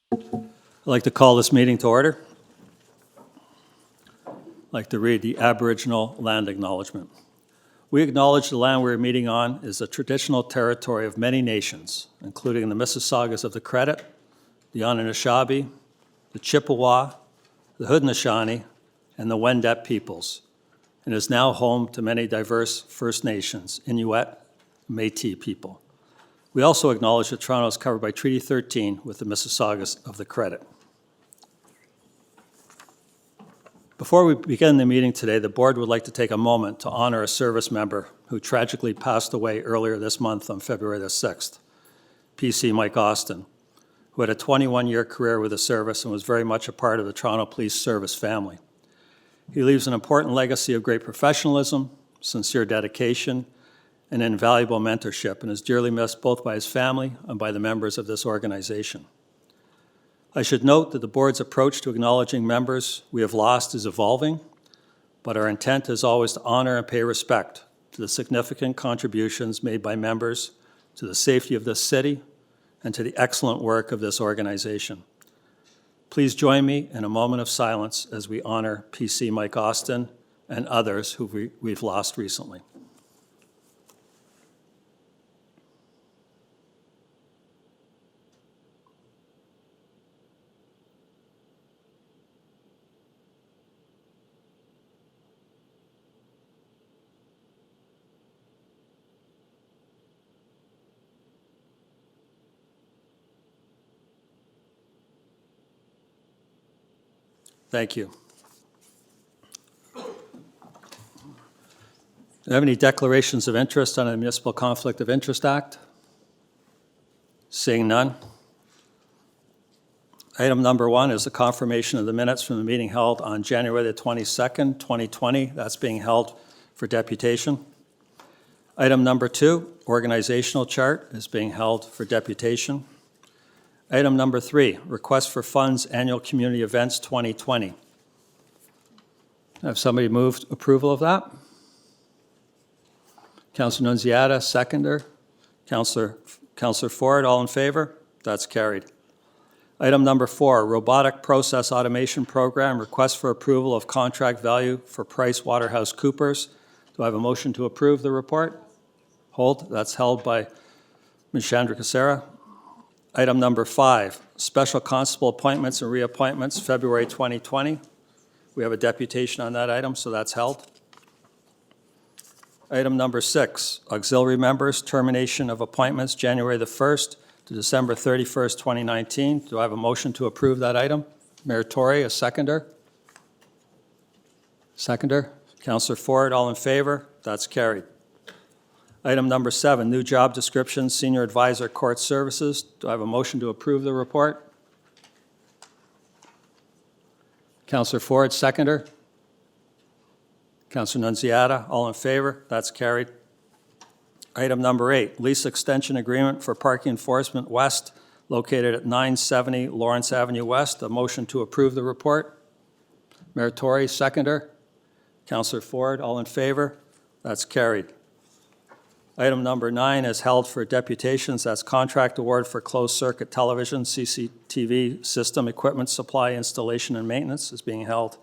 I'd like to call this meeting to order. I'd like to read the Aboriginal Land Acknowledgement. We acknowledge the land we're meeting on is the traditional territory of many nations, including the Mississaugas of the Credit, the Anishinaabe, the Chippewa, the Haudenosaunee, and the Wendat peoples, and is now home to many diverse First Nations, Inuit, and Métis people. We also acknowledge that Toronto is covered by Treaty 13 with the Mississaugas of the Credit. Before we begin the meeting today, the board would like to take a moment to honor a service member who tragically passed away earlier this month on February the 6th, PC Mike Austin, who had a 21-year career with the service and was very much a part of the Toronto Police Service family. He leaves an important legacy of great professionalism, sincere dedication, and invaluable mentorship, and is dearly missed both by his family and by the members of this organization. I should note that the board's approach to acknowledging members we have lost is evolving, but our intent is always to honor and pay respect to the significant contributions made by members to the safety of this city and to the excellent work of this organization. Please join me in a moment of silence as we honor PC Mike Austin and others who we've lost recently. Thank you. Do you have any declarations of interest on the Municipal Conflict of Interest Act? Seeing none. Item number 1 is the confirmation of the minutes from the meeting held on January the 22nd, 2020. That's being held for deputation. Item number 2, organizational chart, is being held for deputation. Item number 3, request for funds annual community events 2020. Have somebody moved approval of that? Councillor Nunziata, seconder. Councillor Ford, all in favor? That's carried. Item number 4, Robotic Process Automation Program, request for approval of contract value for Price Waterhouse Coopers. Do I have a motion to approve the report? Hold. That's held by Ms. Chandra Casera. Item number 5, special constable appointments and reappointments, February 2020. We have a deputation on that item, so that's held. Item number 6, auxiliary members, termination of appointments, January the 1st to December 31st, 2019. Do I have a motion to approve that item? Mayor Tory, a seconder. Seconder. Councillor Ford, all in favor? That's carried. Item number 7, new job description, Senior Advisor Court Services. Do I have a motion to approve the report? Councillor Ford, seconder. Councillor Nunziata, all in favor? That's carried. Item number 8, lease extension agreement for parking enforcement west, located at 970 Lawrence Avenue West. A motion to approve the report. Mayor Tory, seconder. Councillor Ford, all in favor? That's carried. Item number 9 is held for deputations. That's contract award for closed-circuit television, CCTV system equipment supply, installation, and maintenance is being held.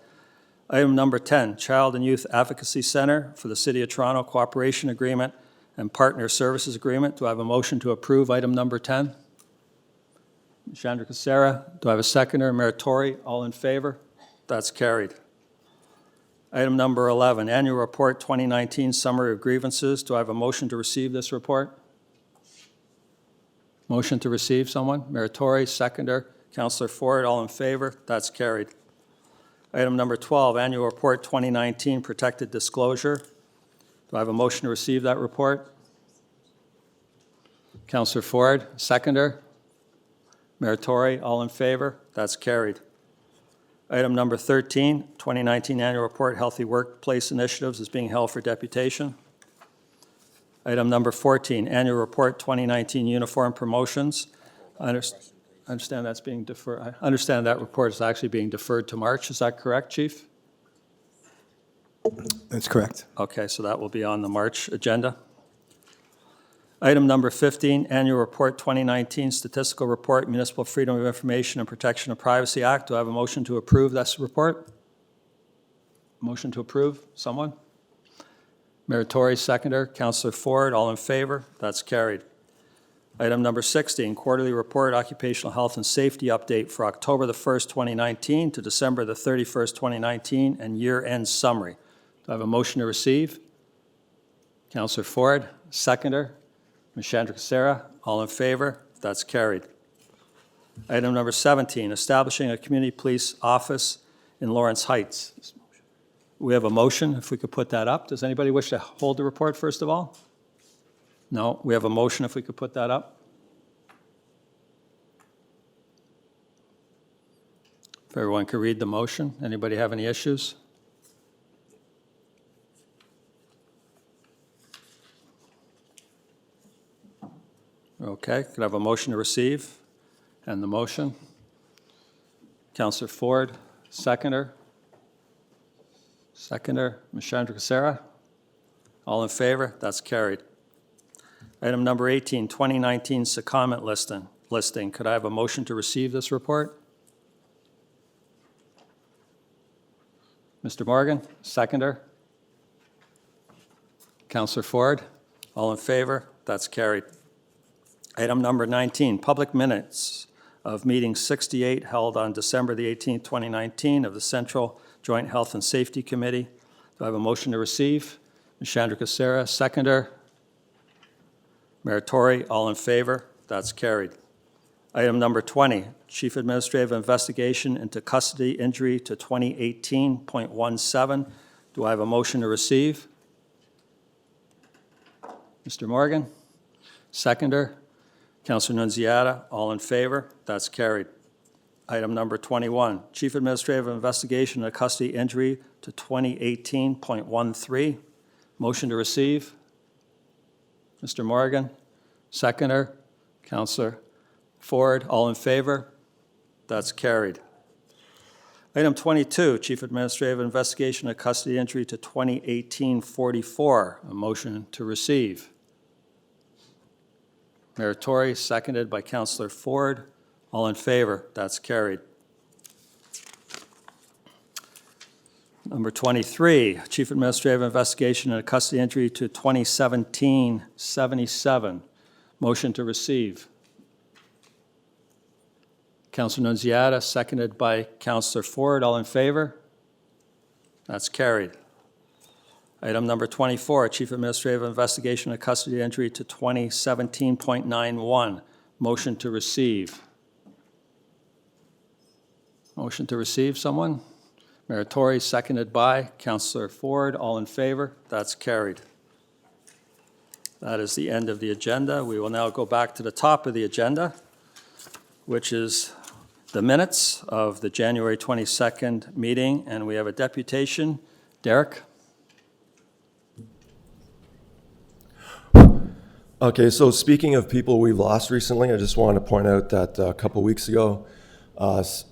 Item number 10, Child and Youth Advocacy Center for the City of Toronto Cooperation Agreement and Partner Services Agreement. Do I have a motion to approve item number 10? Chandra Casera. Do I have a seconder? Mayor Tory, all in favor? That's carried. Item number 11, Annual Report 2019 Summary of Grievances. Do I have a motion to receive this report? Motion to receive, someone? Mayor Tory, seconder. Councillor Ford, all in favor? That's carried. Item number 12, Annual Report 2019 Protected Disclosure. Do I have a motion to receive that report? Councillor Ford, seconder. Mayor Tory, all in favor? That's carried. Item number 13, 2019 Annual Report Healthy Workplace Initiatives is being held for deputation. Item number 14, Annual Report 2019 Uniform Promotions. I understand that's being deferred. I understand that report is actually being deferred to March. Is that correct, Chief? That's correct. Okay, so that will be on the March agenda. Item number 15, Annual Report 2019, Statistical Report, Municipal Freedom of Information and Protection of Privacy Act. Do I have a motion to approve this report? Motion to approve, someone? Meritori, seconder. Councillor Ford, all in favor? That's carried. Item number 16, Quarterly Report, Occupational Health and Safety Update for October the 1st, 2019 to December the 31st, 2019, and year-end summary. Do I have a motion to receive? Councillor Ford, seconder. Ms. Chandrasera, all in favor? That's carried. Item number 17, establishing a community police office in Lawrence Heights. We have a motion, if we could put that up. Does anybody wish to hold the report first of all? No, we have a motion, if we could put that up. If everyone could read the motion. Anybody have any issues? Okay, could I have a motion to receive? And the motion? Councillor Ford, seconder. Seconder, Ms. Chandrasera. All in favor? That's carried. Item number 18, 2019 secondment listing. Could I have a motion to receive this report? Mr. Morgan, seconder. Councillor Ford, all in favor? That's carried. Item number 19, public minutes of meeting 68 held on December the 18th, 2019 of the Central Joint Health and Safety Committee. Do I have a motion to receive? Ms. Chandrasera, seconder. Meritori, all in favor? That's carried. Item number 20, Chief Administrative Investigation into Custody Injury to 2018.17. Do I have a motion to receive? Mr. Morgan, seconder. Councillor Nunziata, all in favor? That's carried. Item number 21, Chief Administrative Investigation into Custody Injury to 2018.13. Motion to receive? Mr. Morgan, seconder. Councillor Ford, all in favor? That's carried. Item 22, Chief Administrative Investigation of Custody Injury to 2018-44. A motion to receive. Meritori, seconded by Councillor Ford. All in favor? That's carried. Number 23, Chief Administrative Investigation and Custody Injury to 2017-77. Motion to receive. Councillor Nunziata, seconded by Councillor Ford. All in favor? That's carried. Item number 24, Chief Administrative Investigation and Custody Injury to 2017.91. Motion to receive. Motion to receive, someone? Meritori, seconded by Councillor Ford. All in favor? That's carried. That is the end of the agenda. We will now go back to the top of the agenda, which is the minutes of the January 22nd meeting, and we have a deputation. Derek? Okay, so speaking of people we've lost recently, I just wanted to point out that a couple weeks ago,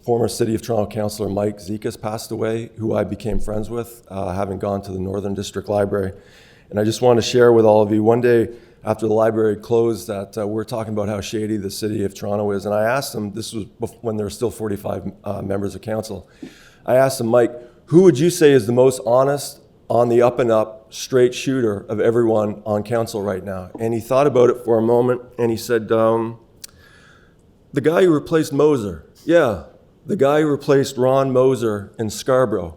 former City of Toronto Councillor Mike Zekas passed away, who I became friends with, having gone to the Northern District Library. And I just want to share with all of you, one day after the library closed, that we're talking about how shady the City of Toronto is. And I asked him, this was when there were still 45 members of council, I asked him, Mike, who would you say is the most honest, on the up and up, straight shooter of everyone on council right now? And he thought about it for a moment, and he said, the guy who replaced Moser. Yeah, the guy who replaced Ron Moser in Scarborough,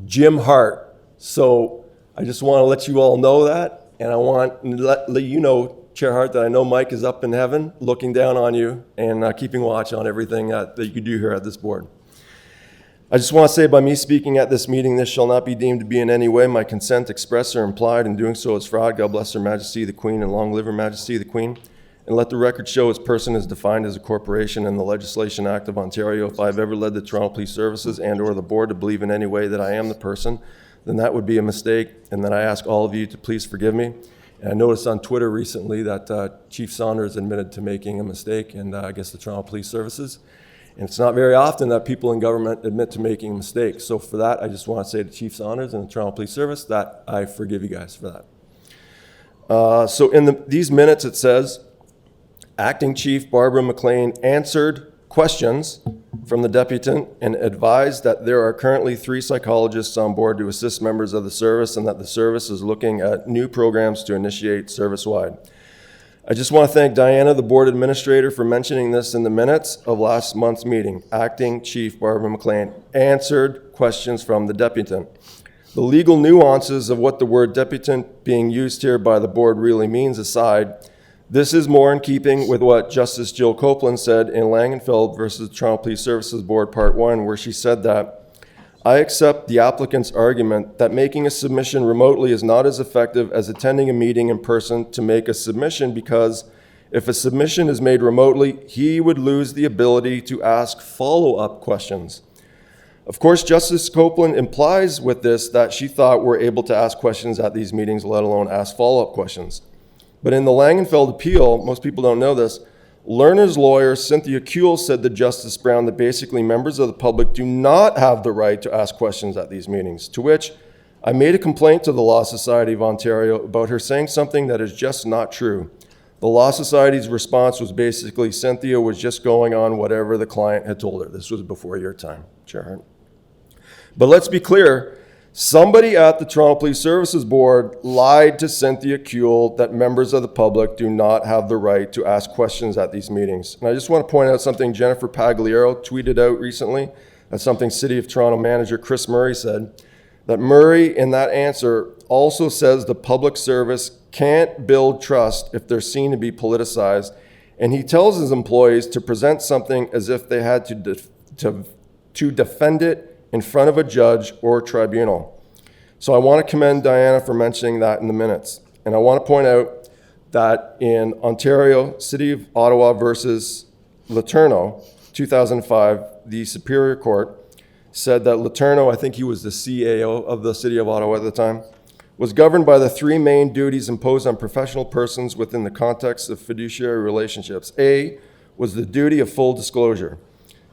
Jim Hart. So I just want to let you all know that, and I want to let you know, Chair Hart, that I know Mike is up in heaven looking down on you and keeping watch on everything that you do here at this board. I just want to say, by me speaking at this meeting, this shall not be deemed to be in any way my consent expressed or implied. In doing so, is fraud. God bless Her Majesty the Queen, and long live Her Majesty the Queen. And let the record show its person is defined as a corporation in the Legislation Act of Ontario. If I've ever led the Toronto Police Services and or the board to believe in any way that I am the person, then that would be a mistake, and then I ask all of you to please forgive me. And I noticed on Twitter recently that Chief Saunders admitted to making a mistake, and I guess the Toronto Police Services. And it's not very often that people in government admit to making mistakes. So for that, I just want to say to Chief Saunders and the Toronto Police Service that I forgive you guys for that. So in these minutes, it says, Acting Chief Barbara McLean answered questions from the deputant and advised that there are currently 3 psychologists on board to assist members of the service and that the service is looking at new programs to initiate service-wide. I just want to thank Diana, the board administrator, for mentioning this in the minutes of last month's meeting. Acting Chief Barbara McLean answered questions from the deputant. The legal nuances of what the word deputant being used here by the board really means aside, this is more in keeping with what Justice Jill Copeland said in Langenfeld versus Toronto Police Services Board Part 1, where she said that, I accept the applicant's argument that making a submission remotely is not as effective as attending a meeting in person to make a submission because if a submission is made remotely, he would lose the ability to ask follow-up questions. Of course, Justice Copeland implies with this that she thought we're able to ask questions at these meetings, let alone ask follow-up questions. But in the Langenfeld appeal, most people don't know this, Lerner's lawyer, Cynthia Kuehl, said to Justice Brown that basically members of the public do not have the right to ask questions at these meetings, to which I made a complaint to the Law Society of Ontario about her saying something that is just not true. The Law Society's response was basically Cynthia was just going on whatever the client had told her. This was before your time, Chair Hart. But let's be clear, somebody at the Toronto Police Services Board lied to Cynthia Kuehl that members of the public do not have the right to ask questions at these meetings. And I just want to point out something Jennifer Pagliaro tweeted out recently. That's something City of Toronto manager Chris Murray said. That Murray, in that answer, also says the public service can't build trust if they're seen to be politicized. And he tells his employees to present something as if they had to defend it in front of a judge or tribunal. So I want to commend Diana for mentioning that in the minutes. And I want to point out that in Ontario, City of Ottawa versus Letourneau, 2005, the Superior Court said that Letourneau, I think he was the CAO of the City of Ottawa at the time, was governed by the 3 main duties imposed on professional persons within the context of fiduciary relationships. A was the duty of full disclosure.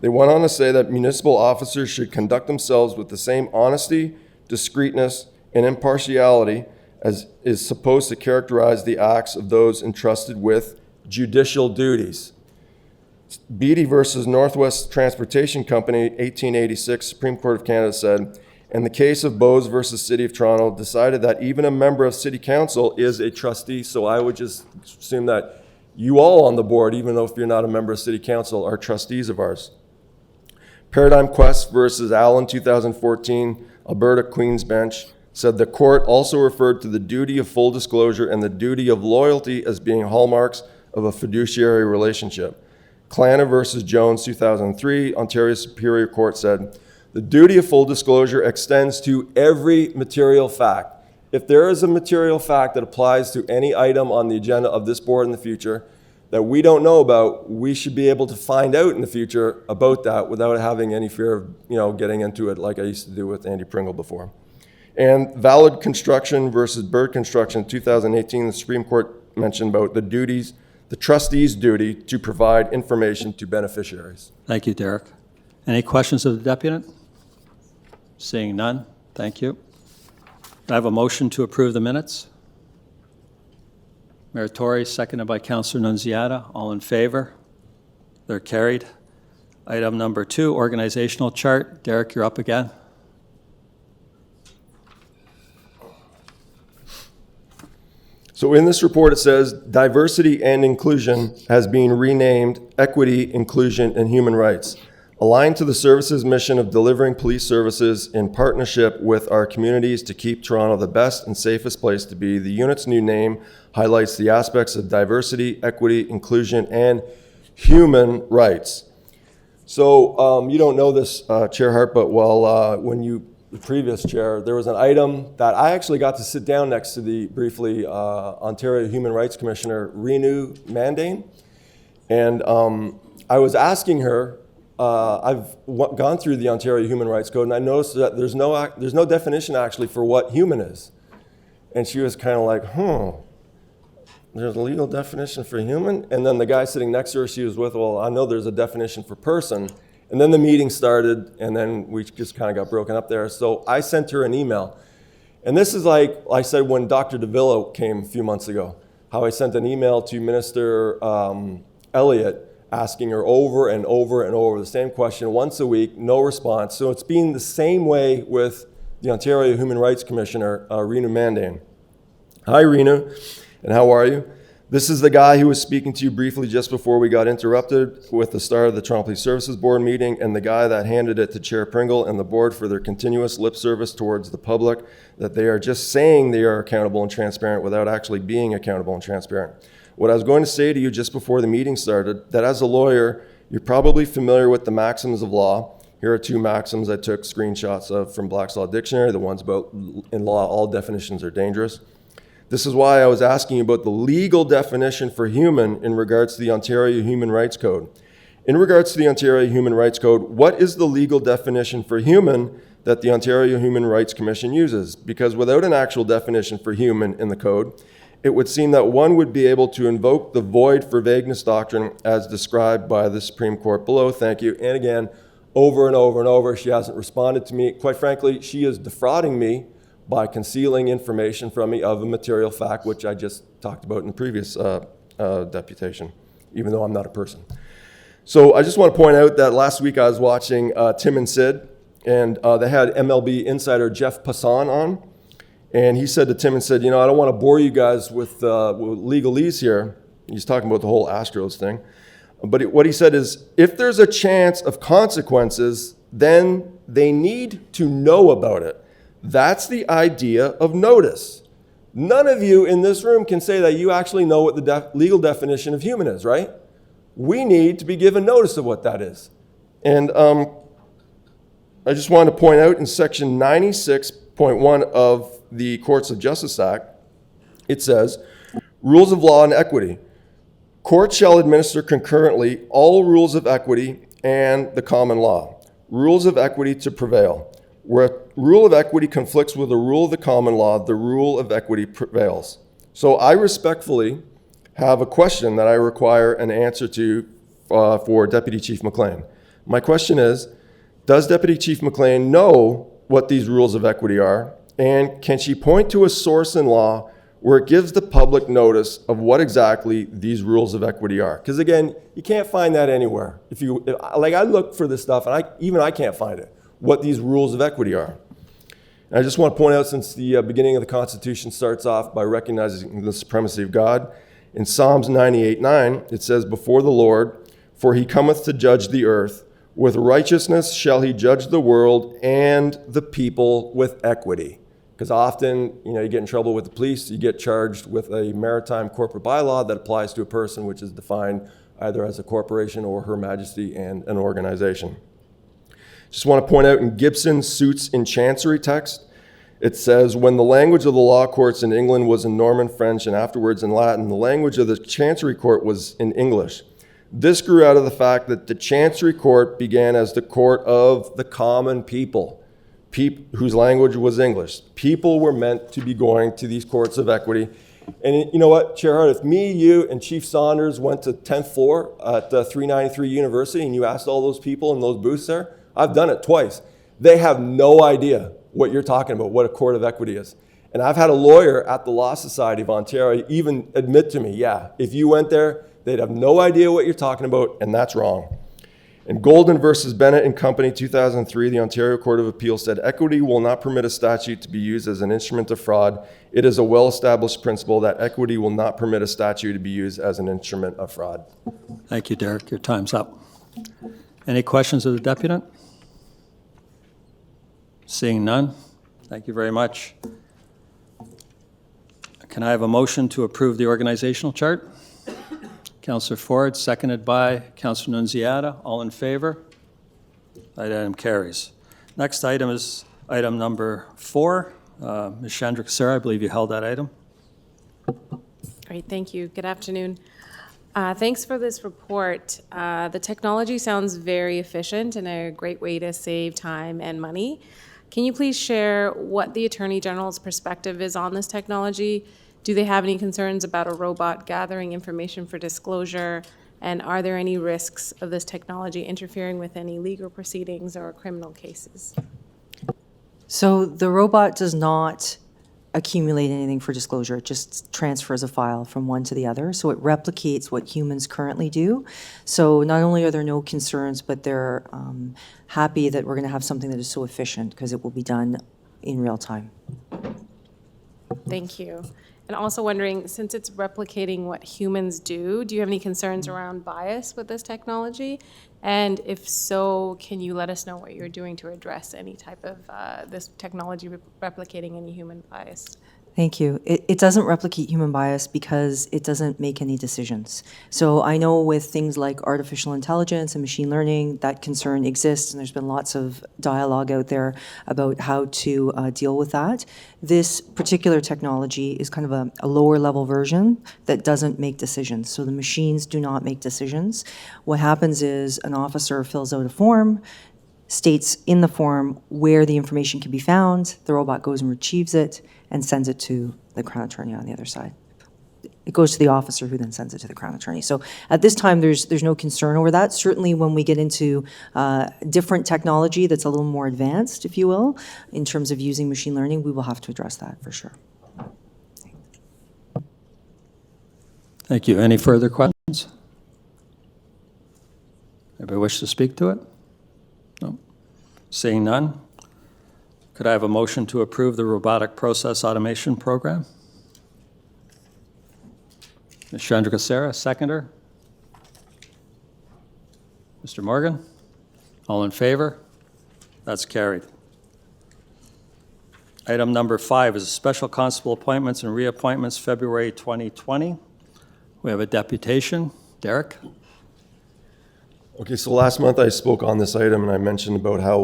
They went on to say that municipal officers should conduct themselves with the same honesty, discreetness, and impartiality as is supposed to characterize the acts of those entrusted with judicial duties. Beattie versus Northwest Transportation Company, 1886, Supreme Court of Canada said, in the case of Bose versus City of Toronto, decided that even a member of City Council is a trustee. So I would just assume that you all on the board, even though if you're not a member of City Council, are trustees of ours. Paradigm Quest versus Allen, 2014, Alberta Queen's Bench, said the court also referred to the duty of full disclosure and the duty of loyalty as being hallmarks of a fiduciary relationship. Clana versus Jones, 2003, Ontario Superior Court said, the duty of full disclosure extends to every material fact. If there is a material fact that applies to any item on the agenda of this board in the future that we don't know about, we should be able to find out in the future about that without having any fear of, getting into it like I used to do with Andy Pringle before. And Valid Construction versus Bird Construction, 2018, the Supreme Court mentioned about the trustee's duty to provide information to beneficiaries. Thank you, Derek. Any questions of the deputant? Seeing none, thank you. I have a motion to approve the minutes. Mayor Tory, seconded by Councillor Nunziata. All in favor? They're carried. Item number 2, organizational chart. Derek, you're up again. So in this report, it says diversity and inclusion has been renamed equity, inclusion, and human rights. Aligned to the service's mission of delivering police services in partnership with our communities to keep Toronto the best and safest place to be, the unit's new name highlights the aspects of diversity, equity, inclusion, and human rights. So you don't know this, Chair Hart, but the previous chair, there was an item that I actually got to sit down next to the briefly Ontario Human Rights Commissioner, Renu Mandane, and I was asking her, I've gone through the Ontario Human Rights Code, and I noticed that there's no definition actually for what human is. And she was kind of like, there's a legal definition for human? And then the guy sitting next to her she was with, well, I know there's a definition for person. And then the meeting started, and then we just kind of got broken up there. So I sent her an email. And this is like I said when Dr. DeVillo came a few months ago, how I sent an email to Minister Elliott asking her over and over and over the same question once a week, no response. So it's been the same way with the Ontario Human Rights Commissioner, Renu Mandan. Hi, Renu, and how are you? This is the guy who was speaking to you briefly just before we got interrupted with the start of the Toronto Police Services Board meeting, and the guy that handed it to Chair Pringle and the board for their continuous lip service towards the public, that they are just saying they are accountable and transparent without actually being accountable and transparent. What I was going to say to you just before the meeting started, that as a lawyer, you're probably familiar with the maxims of law. Here are two maxims I took screenshots of from Black's Law Dictionary, the ones about in law, all definitions are dangerous. This is why I was asking you about the legal definition for human in regards to the Ontario Human Rights Code. In regards to the Ontario Human Rights Code, what is the legal definition for human that the Ontario Human Rights Commission uses? Because without an actual definition for human in the code, it would seem that one would be able to invoke the void for vagueness doctrine as described by the Supreme Court below. Thank you. And again, over and over and over, she hasn't responded to me. Quite frankly, she is defrauding me by concealing information from me of a material fact, which I just talked about in the previous deputation, even though I'm not a person. So I just want to point out that last week I was watching Tim and Sid, and they had MLB insider Jeff Passan on, and he said to Tim and Sid, you know, I don't want to bore you guys with legalese here. He's talking about the whole Astros thing. But what he said is, if there's a chance of consequences, then they need to know about it. That's the idea of notice. None of you in this room can say that you actually know what the legal definition of human is, right? We need to be given notice of what that is. And I just want to point out in section 96.1 of the Courts of Justice Act, it says, rules of law and equity. Courts shall administer concurrently all rules of equity and the common law. Rules of equity to prevail. Where a rule of equity conflicts with a rule of the common law, the rule of equity prevails. So I respectfully have a question that I require an answer to for Deputy Chief McLean. My question is, does Deputy Chief McLean know what these rules of equity are? And can she point to a source in law where it gives the public notice of what exactly these rules of equity are? Because again, you can't find that anywhere. Like I look for this stuff and I can't find it, what these rules of equity are. And I just want to point out, since the beginning of the Constitution starts off by recognizing the supremacy of God, in Psalms 98:9, it says, before the Lord, for he cometh to judge the earth, with righteousness shall he judge the world and the people with equity. Because often, you get in trouble with the police, you get charged with a maritime corporate bylaw that applies to a person which is defined either as a corporation or Her Majesty and an organization. Just want to point out in Gibson Suits in Chancery text, it says, when the language of the law courts in England was in Norman French and afterwards in Latin, the language of the Chancery Court was in English. This grew out of the fact that the Chancery Court began as the court of the common people, whose language was English. People were meant to be going to these courts of equity. And you know what, Chair Hart, if me, you, and Chief Saunders went to 10th floor at 393 University and you asked all those people in those booths there, I've done it twice. They have no idea what you're talking about, what a court of equity is. And I've had a lawyer at the Law Society of Ontario even admit to me, yeah, if you went there, they'd have no idea what you're talking about, and that's wrong. In Golden versus Bennett and Company, 2003, the Ontario Court of Appeal said, equity will not permit a statute to be used as an instrument of fraud. It is a well-established principle that equity will not permit a statute to be used as an instrument of fraud. Thank you, Derek. Your time's up. Any questions of the deputant? Seeing none, thank you very much. Can I have a motion to approve the organizational chart? Councillor Ford, seconded by Councillor Nunziata. All in favor? That item carries. Next item is item number 4. Ms. Chandra, Sarah, I believe you held that item. Great, thank you. Good afternoon. Thanks for this report. The technology sounds very efficient and a great way to save time and money. Can you please share what the Attorney General's perspective is on this technology? Do they have any concerns about a robot gathering information for disclosure? And are there any risks of this technology interfering with any legal proceedings or criminal cases? So the robot does not accumulate anything for disclosure. It just transfers a file from one to the other. So it replicates what humans currently do. So not only are there no concerns, but they're happy that we're going to have something that is so efficient because it will be done in real time. Thank you. And also wondering, since it's replicating what humans do you have any concerns around bias with this technology? And if so, can you let us know what you're doing to address any type of this technology replicating any human bias? Thank you. It doesn't replicate human bias because it doesn't make any decisions. So I know with things like artificial intelligence and machine learning, that concern exists, and there's been lots of dialogue out there about how to deal with that. This particular technology is kind of a lower level version that doesn't make decisions. So the machines do not make decisions. What happens is an officer fills out a form, states in the form where the information can be found, the robot goes and retrieves it and sends it to the Crown Attorney on the other side. It goes to the officer who then sends it to the Crown Attorney. So at this time, there's no concern over that. Certainly when we get into different technology that's a little more advanced, if you will, in terms of using machine learning, we will have to address that for sure. Thank you. Any further questions? Anybody wish to speak to it? No? Seeing none, could I have a motion to approve the Robotic Process Automation Program? Ms. Chandrasera, seconder. Mr. Morgan? All in favor? That's carried. Item number 5 is special constable appointments and reappointments, February 2020. We have a deputation. Derek? Okay, so last month I spoke on this item and I mentioned about how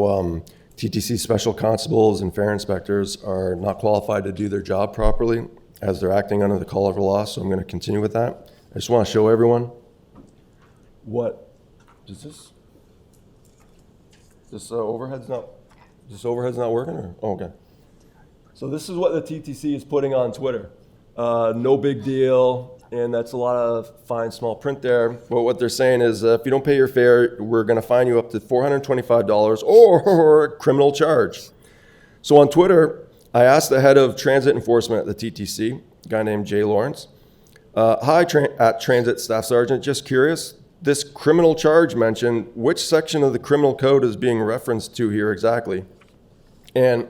TTC special constables and fare inspectors are not qualified to do their job properly as they're acting under the call of law, so I'm going to continue with that. I just want to show everyone what, is this overhead's not working? Or? Oh, okay. So this is what the TTC is putting on Twitter. No big deal, and that's a lot of fine small print there. But what they're saying is if you don't pay your fare, we're going to fine you up to $425 or a criminal charge. So on Twitter, I asked the head of transit enforcement at the TTC, a guy named Jay Lawrence, hi, at Transit Staff Sergeant, just curious, this criminal charge mentioned, which section of the criminal code is being referenced to here exactly? And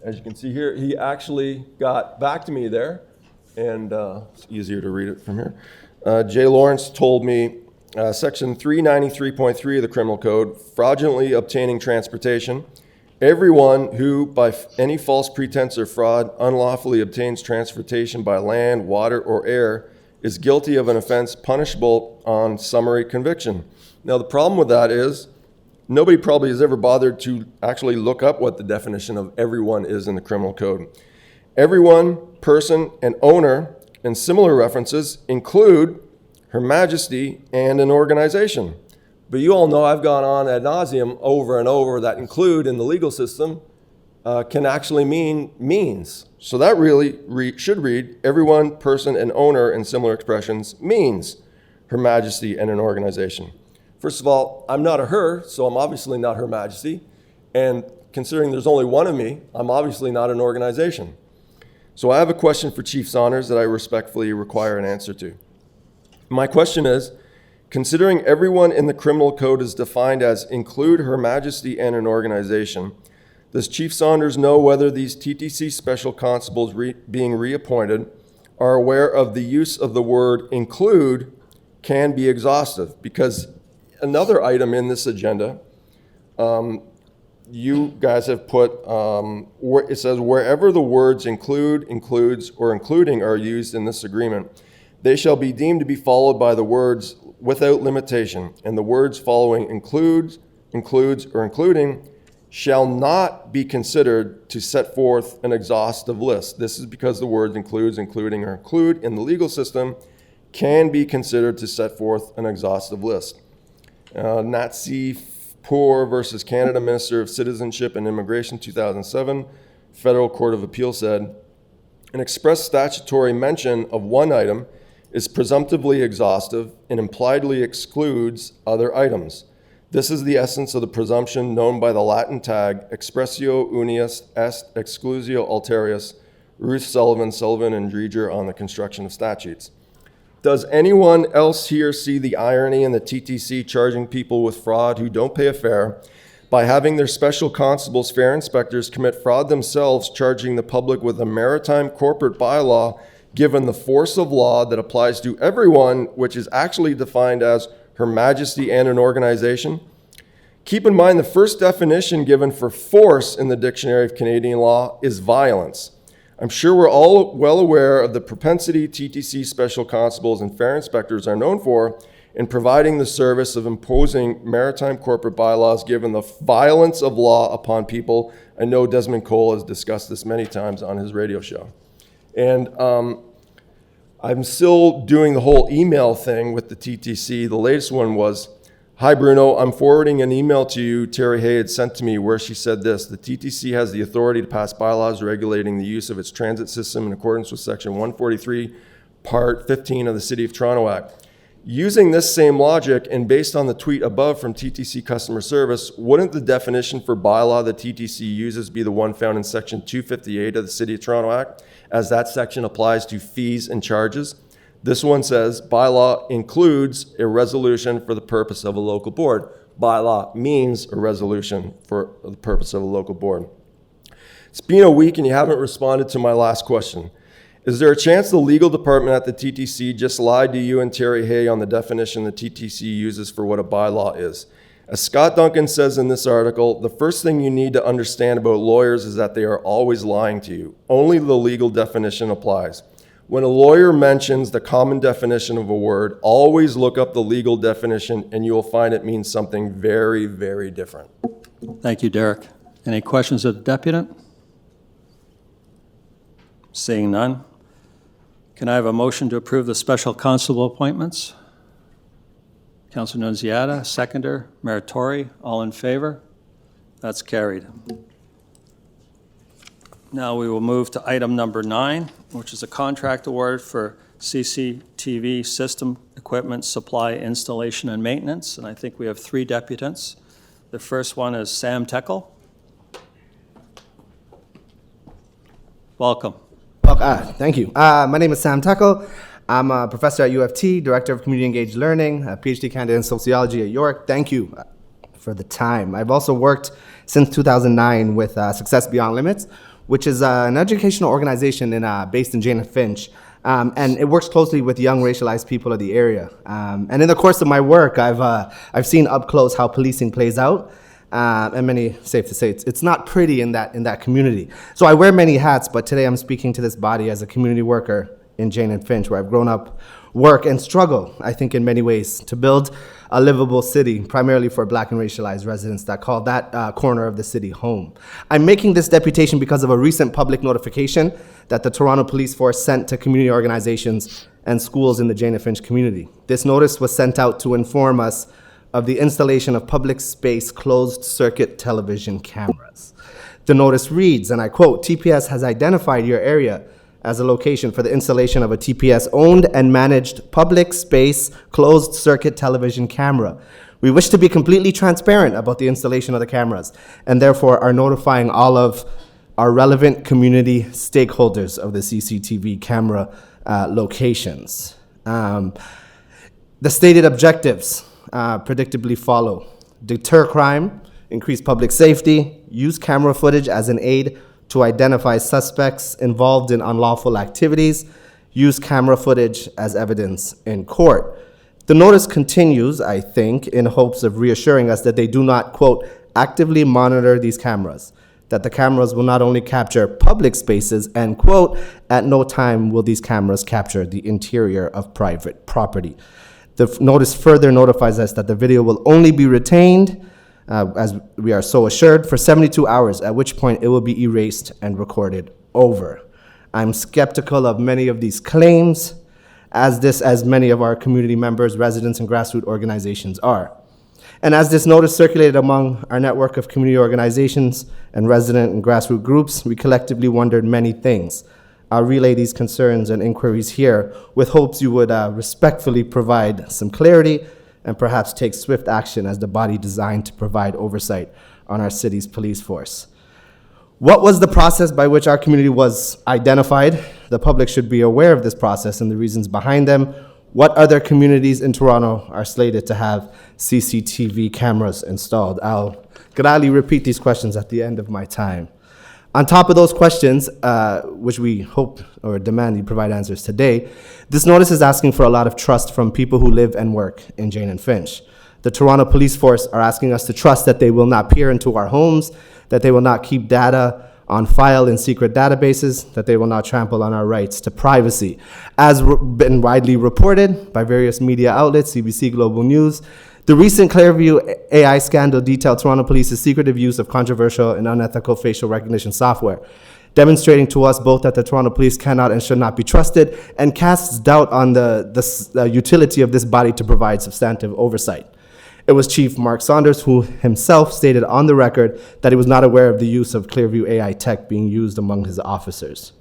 as you can see here, he actually got back to me there, and it's easier to read it from here. Jay Lawrence told me section 393.3 of the criminal code, fraudulently obtaining transportation. Everyone who, by any false pretense or fraud, unlawfully obtains transportation by land, water, or air is guilty of an offense punishable on summary conviction. Now, the problem with that is nobody probably has ever bothered to actually look up what the definition of everyone is in the criminal code. Everyone, person, and owner, and similar references include Her Majesty and an organization. But you all know I've gone on ad nauseum over and over that include in the legal system can actually mean means. So that really should read everyone, person, and owner and similar expressions means Her Majesty and an organization. First of all, I'm not a her, so I'm obviously not Her Majesty. And considering there's only one of me, I'm obviously not an organization. So I have a question for Chief Saunders that I respectfully require an answer to. My question is, considering everyone in the criminal code is defined as include Her Majesty and an organization, does Chief Saunders know whether these TTC special constables being reappointed are aware of the use of the word include can be exhaustive? Because another item in this agenda, you guys have put, it says wherever the words include, includes, or including are used in this agreement, they shall be deemed to be followed by the words without limitation, and the words following includes, includes, or including shall not be considered to set forth an exhaustive list. This is because the words includes, including, or include in the legal system can be considered to set forth an exhaustive list. Nazi Poor versus Canada Minister of Citizenship and Immigration, 2007, Federal Court of Appeal said, an express statutory mention of one item is presumptively exhaustive and impliedly excludes other items. This is the essence of the presumption known by the Latin tag expressio unius est exclusio alterius, Ruth Sullivan, and Dreger on the construction of statutes. Does anyone else here see the irony in the TTC charging people with fraud who don't pay a fare by having their special constables, fare inspectors commit fraud themselves, charging the public with a maritime corporate bylaw given the force of law that applies to everyone, which is actually defined as Her Majesty and an organization? Keep in mind the first definition given for force in the Dictionary of Canadian Law is violence. I'm sure we're all well aware of the propensity TTC special constables and fare inspectors are known for in providing the service of imposing maritime corporate bylaws given the violence of law upon people. I know Desmond Cole has discussed this many times on his radio show. And I'm still doing the whole email thing with the TTC. The latest one was, "Hi Bruno, I'm forwarding an email to you Terry Hay had sent to me where she said this: the TTC has the authority to pass bylaws regulating the use of its transit system in accordance with section 143, part 15 of the City of Toronto Act. Using this same logic and based on the tweet above from TTC customer service, wouldn't the definition for bylaw the TTC uses be the one found in section 258 of the City of Toronto Act, as that section applies to fees and charges? This one says bylaw includes a resolution for the purpose of a local board. Bylaw means a resolution for the purpose of a local board. It's been a week and you haven't responded to my last question. Is there a chance the legal department at the TTC just lied to you and Terry Hay on the definition the TTC uses for what a bylaw is? As Scott Duncan says in this article, the first thing you need to understand about lawyers is that they are always lying to you. Only the legal definition applies. When a lawyer mentions the common definition of a word, always look up the legal definition and you will find it means something very, very different." Thank you, Derek. Any questions of the deputant? Seeing none. Can I have a motion to approve the special constable appointments? Councilor Nunziata, seconder. Mayor Tory, all in favor? That's carried. Now we will move to item number 9, which is a contract award for CCTV system equipment supply, installation, and maintenance. And I think we have 3 deputants. The first one is Sam Tekel. Welcome. Thank you. My name is Sam Tekel. I'm a professor at UFT, Director of Community Engaged Learning, a PhD candidate in sociology at York. Thank you for the time. I've also worked since 2009 with Success Beyond Limits, which is an educational organization based in Jane and Finch. And it works closely with young racialized people of the area. And in the course of my work, I've seen up close how policing plays out. And many, safe to say, it's not pretty in that community. So I wear many hats, but today I'm speaking to this body as a community worker in Jane and Finch, where I've grown up, work, and struggle, I think, in many ways, to build a livable city, primarily for Black and racialized residents that call that corner of the city home. I'm making this deputation because of a recent public notification that the Toronto Police Force sent to community organizations and schools in the Jane and Finch community. This notice was sent out to inform us of the installation of public space closed-circuit television cameras. The notice reads, and I quote, "TPS has identified your area as a location for the installation of a TPS-owned and managed public space closed-circuit television camera. We wish to be completely transparent about the installation of the cameras, and therefore are notifying all of our relevant community stakeholders of the CCTV camera locations." The stated objectives predictably follow: deter crime, increase public safety, use camera footage as an aid to identify suspects involved in unlawful activities, use camera footage as evidence in court. The notice continues, I think, in hopes of reassuring us that they do not, quote, actively monitor these cameras, that the cameras will not only capture public spaces, and, quote, at no time will these cameras capture the interior of private property. The notice further notifies us that the video will only be retained, as we are so assured, for 72 hours, at which point it will be erased and recorded over. I'm skeptical of many of these claims, as many of our community members, residents, and grassroots organizations are. And as this notice circulated among our network of community organizations and resident and grassroots groups, we collectively wondered many things. I'll relay these concerns and inquiries here with hopes you would respectfully provide some clarity and perhaps take swift action as the body designed to provide oversight on our city's police force. What was the process by which our community was identified? The public should be aware of this process and the reasons behind them. What other communities in Toronto are slated to have CCTV cameras installed? I'll gladly repeat these questions at the end of my time. On top of those questions, which we hope or demand you provide answers today, this notice is asking for a lot of trust from people who live and work in Jane and Finch. The Toronto Police Force are asking us to trust that they will not peer into our homes, that they will not keep data on file in secret databases, that they will not trample on our rights to privacy. As been widely reported by various media outlets, CBC Global News, the recent Clearview AI scandal detailed Toronto Police's secretive use of controversial and unethical facial recognition software, demonstrating to us both that the Toronto Police cannot and should not be trusted, and casts doubt on the utility of this body to provide substantive oversight. It was Chief Mark Saunders who himself stated on the record that he was not aware of the use of Clearview AI tech being used among his officers.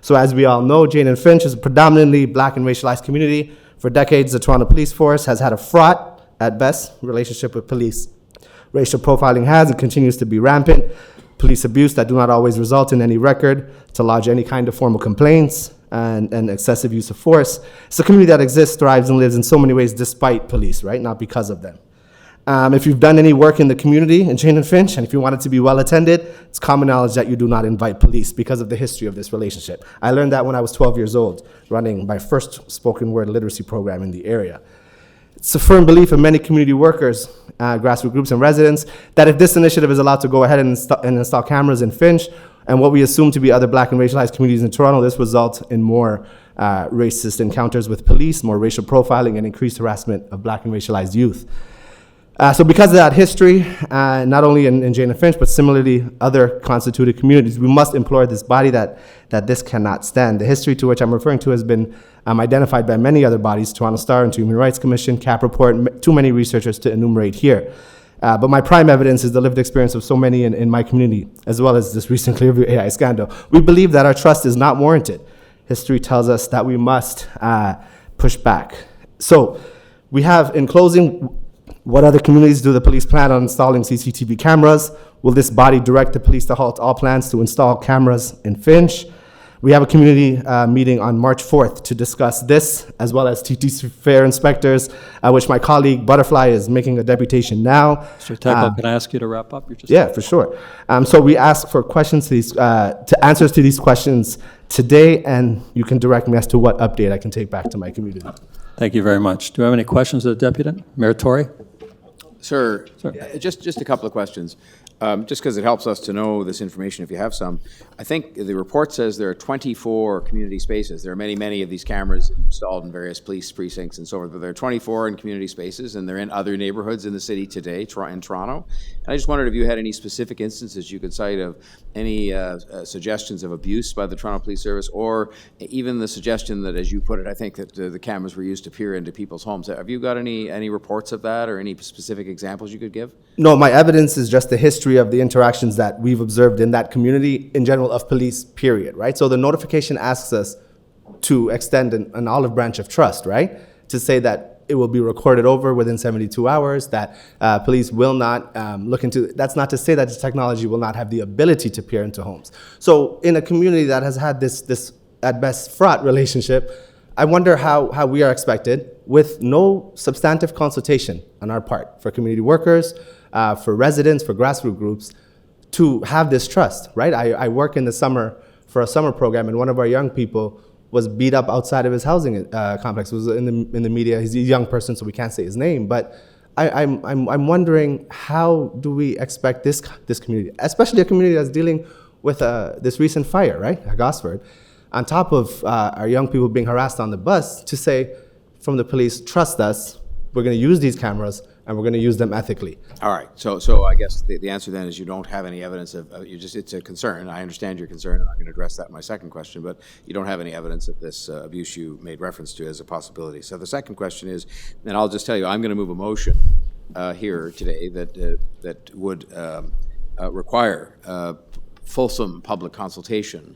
So as we all know, Jane and Finch is a predominantly black and racialized community. For decades, the Toronto Police Force has had a fraught, at best, relationship with police. Racial profiling has and continues to be rampant. Police abuse that do not always result in any record to lodge any kind of formal complaints, and excessive use of force. It's a community that exists, thrives, and lives in so many ways despite police, right? Not because of them. If you've done any work in the community in Jane and Finch, and if you want it to be well attended, it's common knowledge that you do not invite police because of the history of this relationship. I learned that when I was 12 years old, running my first spoken word literacy program in the area. It's a firm belief of many community workers, grassroots groups, and residents that if this initiative is allowed to go ahead and install cameras in Finch, and what we assume to be other black and racialized communities in Toronto, this results in more racist encounters with police, more racial profiling, and increased harassment of black and racialized youth. So because of that history, not only in Jane and Finch, but similarly other constituted communities, we must implore this body that this cannot stand. The history to which I'm referring to has been identified by many other bodies, Toronto Star and Human Rights Commission, CAP Report, too many researchers to enumerate here. But my prime evidence is the lived experience of so many in my community, as well as this recent Clearview AI scandal. We believe that our trust is not warranted. History tells us that we must push back. So we have, in closing, what other communities do the police plan on installing CCTV cameras? Will this body direct the police to halt all plans to install cameras in Finch? We have a community meeting on March 4th to discuss this, as well as TTC fair inspectors, which my colleague Butterfly is making a deputation now. Mr. Tekel, can I ask you to wrap up? Yeah, for sure. So we ask for questions to these, to answers to these questions today, and you can direct me as to what update I can take back to my community. Thank you very much. Do we have any questions of the deputant? Mayor Tory? Sir, just a couple of questions. Just because it helps us to know this information if you have some. I think the report says there are 24 community spaces. There are many of these cameras installed in various police precincts and so forth, but there are 24 in community spaces, and they're in other neighborhoods in the city today, in Toronto. And I just wondered if you had any specific instances you could cite of any suggestions of abuse by the Toronto Police Service, or even the suggestion that, as you put it, I think that the cameras were used to peer into people's homes. Have you got any reports of that, or any specific examples you could give? No, my evidence is just the history of the interactions that we've observed in that community in general of police, period, right? So the notification asks us to extend an olive branch of trust, right? To say that it will be recorded over within 72 hours, that police will not look into, that's not to say that the technology will not have the ability to peer into homes. So in a community that has had this at best fraught relationship, I wonder how we are expected, with no substantive consultation on our part for community workers, for residents, for grassroots groups, to have this trust, right? I work in the summer for a summer program, and one of our young people was beat up outside of his housing complex. It was in the media. He's a young person, so we can't say his name. But I'm wondering, how do we expect this community, especially a community that's dealing with this recent fire, right, at Gosford, on top of our young people being harassed on the bus, to say from the police, trust us, we're going to use these cameras, and we're going to use them ethically. All right. So I guess the answer then is you don't have any evidence of it's a concern. I understand your concern, and I'm going to address that in my second question, but you don't have any evidence of this abuse you made reference to as a possibility. So the second question is, and I'll just tell you, I'm going to move a motion here today that would require fulsome public consultation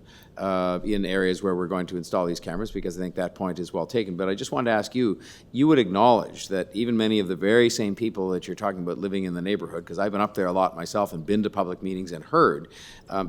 in areas where we're going to install these cameras, because I think that point is well taken. But I just wanted to ask you, you would acknowledge that even many of the very same people that you're talking about living in the neighborhood, because I've been up there a lot myself and been to public meetings and heard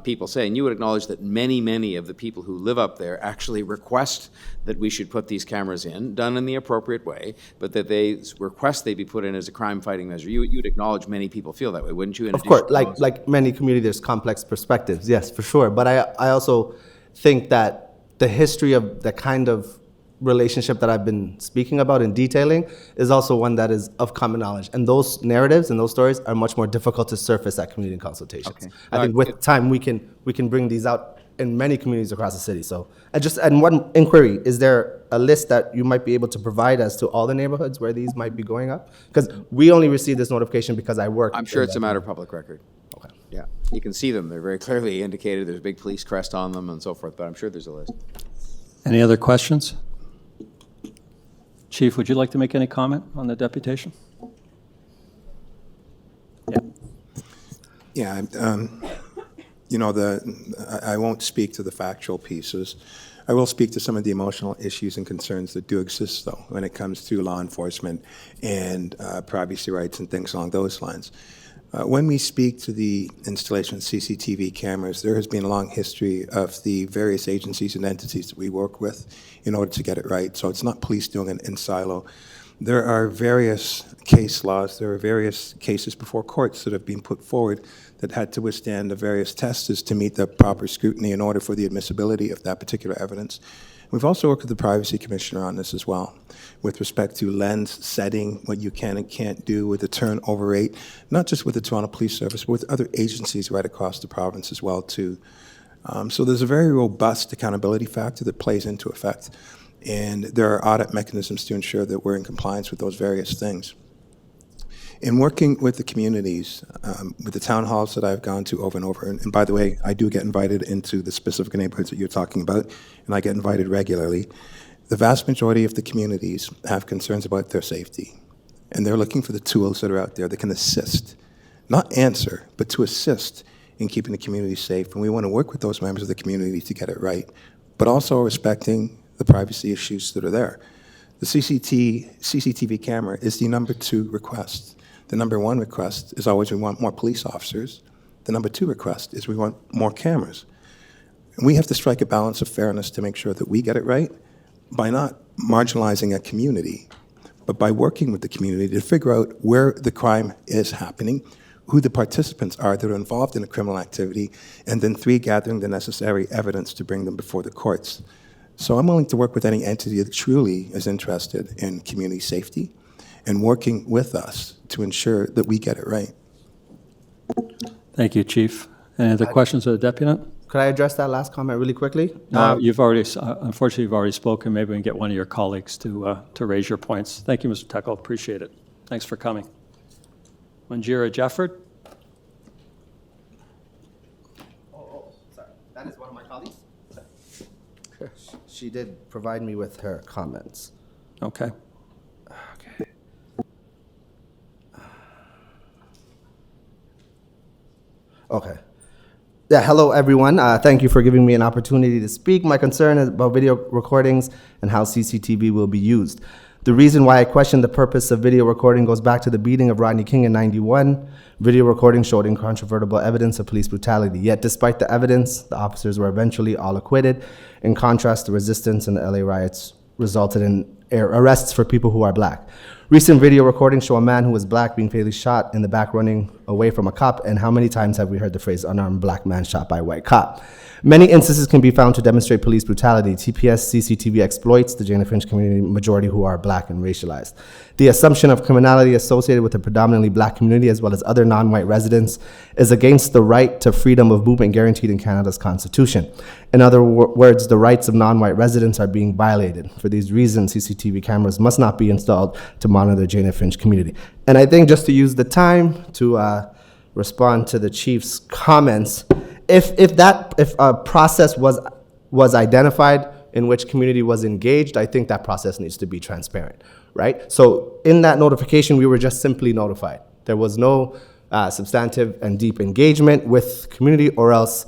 people say, and you would acknowledge that many of the people who live up there actually request that we should put these cameras in, done in the appropriate way, but that they request they be put in as a crime-fighting measure. You'd acknowledge many people feel that way, wouldn't you? Of course, like many communities, there's complex perspectives, yes, for sure. But I also think that the history of the kind of relationship that I've been speaking about and detailing is also one that is of common knowledge. And those narratives and those stories are much more difficult to surface at community consultations. Okay. I think with time we can bring these out in many communities across the city. So and one inquiry, is there a list that you might be able to provide as to all the neighborhoods where these might be going up? Because we only received this notification because I work. I'm sure it's a matter of public record. Okay. Yeah, you can see them. They're very clearly indicated. There's a big police crest on them and so forth, but I'm sure there's a list. Any other questions? Chief, would you like to make any comment on the deputation? Yeah. Yeah, you know, I won't speak to the factual pieces. I will speak to some of the emotional issues and concerns that do exist, though, when it comes to law enforcement and privacy rights and things along those lines. When we speak to the installation of CCTV cameras, there has been a long history of the various agencies and entities that we work with in order to get it right. So it's not police doing it in silo. There are various case laws, there are various cases before courts that have been put forward that had to withstand the various tests to meet the proper scrutiny in order for the admissibility of that particular evidence. We've also worked with the Privacy Commissioner on this as well, with respect to lens setting, what you can and can't do with the turnover rate, not just with the Toronto Police Service, but with other agencies right across the province as well, too. So there's a very robust accountability factor that plays into effect, and there are audit mechanisms to ensure that we're in compliance with those various things. In working with the communities, with the town halls that I've gone to over and over, and by the way, I do get invited into the specific neighborhoods that you're talking about, and I get invited regularly, the vast majority of the communities have concerns about their safety, and they're looking for the tools that are out there that can assist, not answer, but to assist in keeping the community safe, and we want to work with those members of the community to get it right, but also respecting the privacy issues that are there. The CCTV camera is the number 2 request. The number 1 request is always we want more police officers. The number 2 request is we want more cameras. And we have to strike a balance of fairness to make sure that we get it right by not marginalizing a community, but by working with the community to figure out where the crime is happening, who the participants are that are involved in a criminal activity, and then 3, gathering the necessary evidence to bring them before the courts. So I'm willing to work with any entity that truly is interested in community safety and working with us to ensure that we get it right. Thank you, Chief. Any other questions of the deputant? Could I address that last comment really quickly? No, you've already, unfortunately, you've already spoken. Maybe we can get one of your colleagues to raise your points. Thank you, Mr. Tekel. Appreciate it. Thanks for coming. Manjira Jefford. Sorry. That is one of my colleagues. She did provide me with her comments. Okay. Okay. Okay. Yeah, hello everyone. Thank you for giving me an opportunity to speak. My concern is about video recordings and how CCTV will be used. The reason why I question the purpose of video recording goes back to the beating of Rodney King in '91. Video recording showed incontrovertible evidence of police brutality. Yet despite the evidence, the officers were eventually all acquitted. In contrast, the resistance and the LA riots resulted in arrests for people who are black. Recent video recordings show a man who was black being fatally shot in the back running away from a cop, and how many times have we heard the phrase unarmed black man shot by a white cop? Many instances can be found to demonstrate police brutality. TPS CCTV exploits the Jane and Finch community majority who are black and racialized. The assumption of criminality associated with a predominantly black community as well as other non-white residents is against the right to freedom of movement guaranteed in Canada's Constitution. In other words, the rights of non-white residents are being violated. For these reasons, CCTV cameras must not be installed to monitor the Jane and Finch community. And I think just to use the time to respond to the chief's comments, if a process was identified in which community was engaged, I think that process needs to be transparent, right? So in that notification, we were just simply notified. There was no substantive and deep engagement with community, or else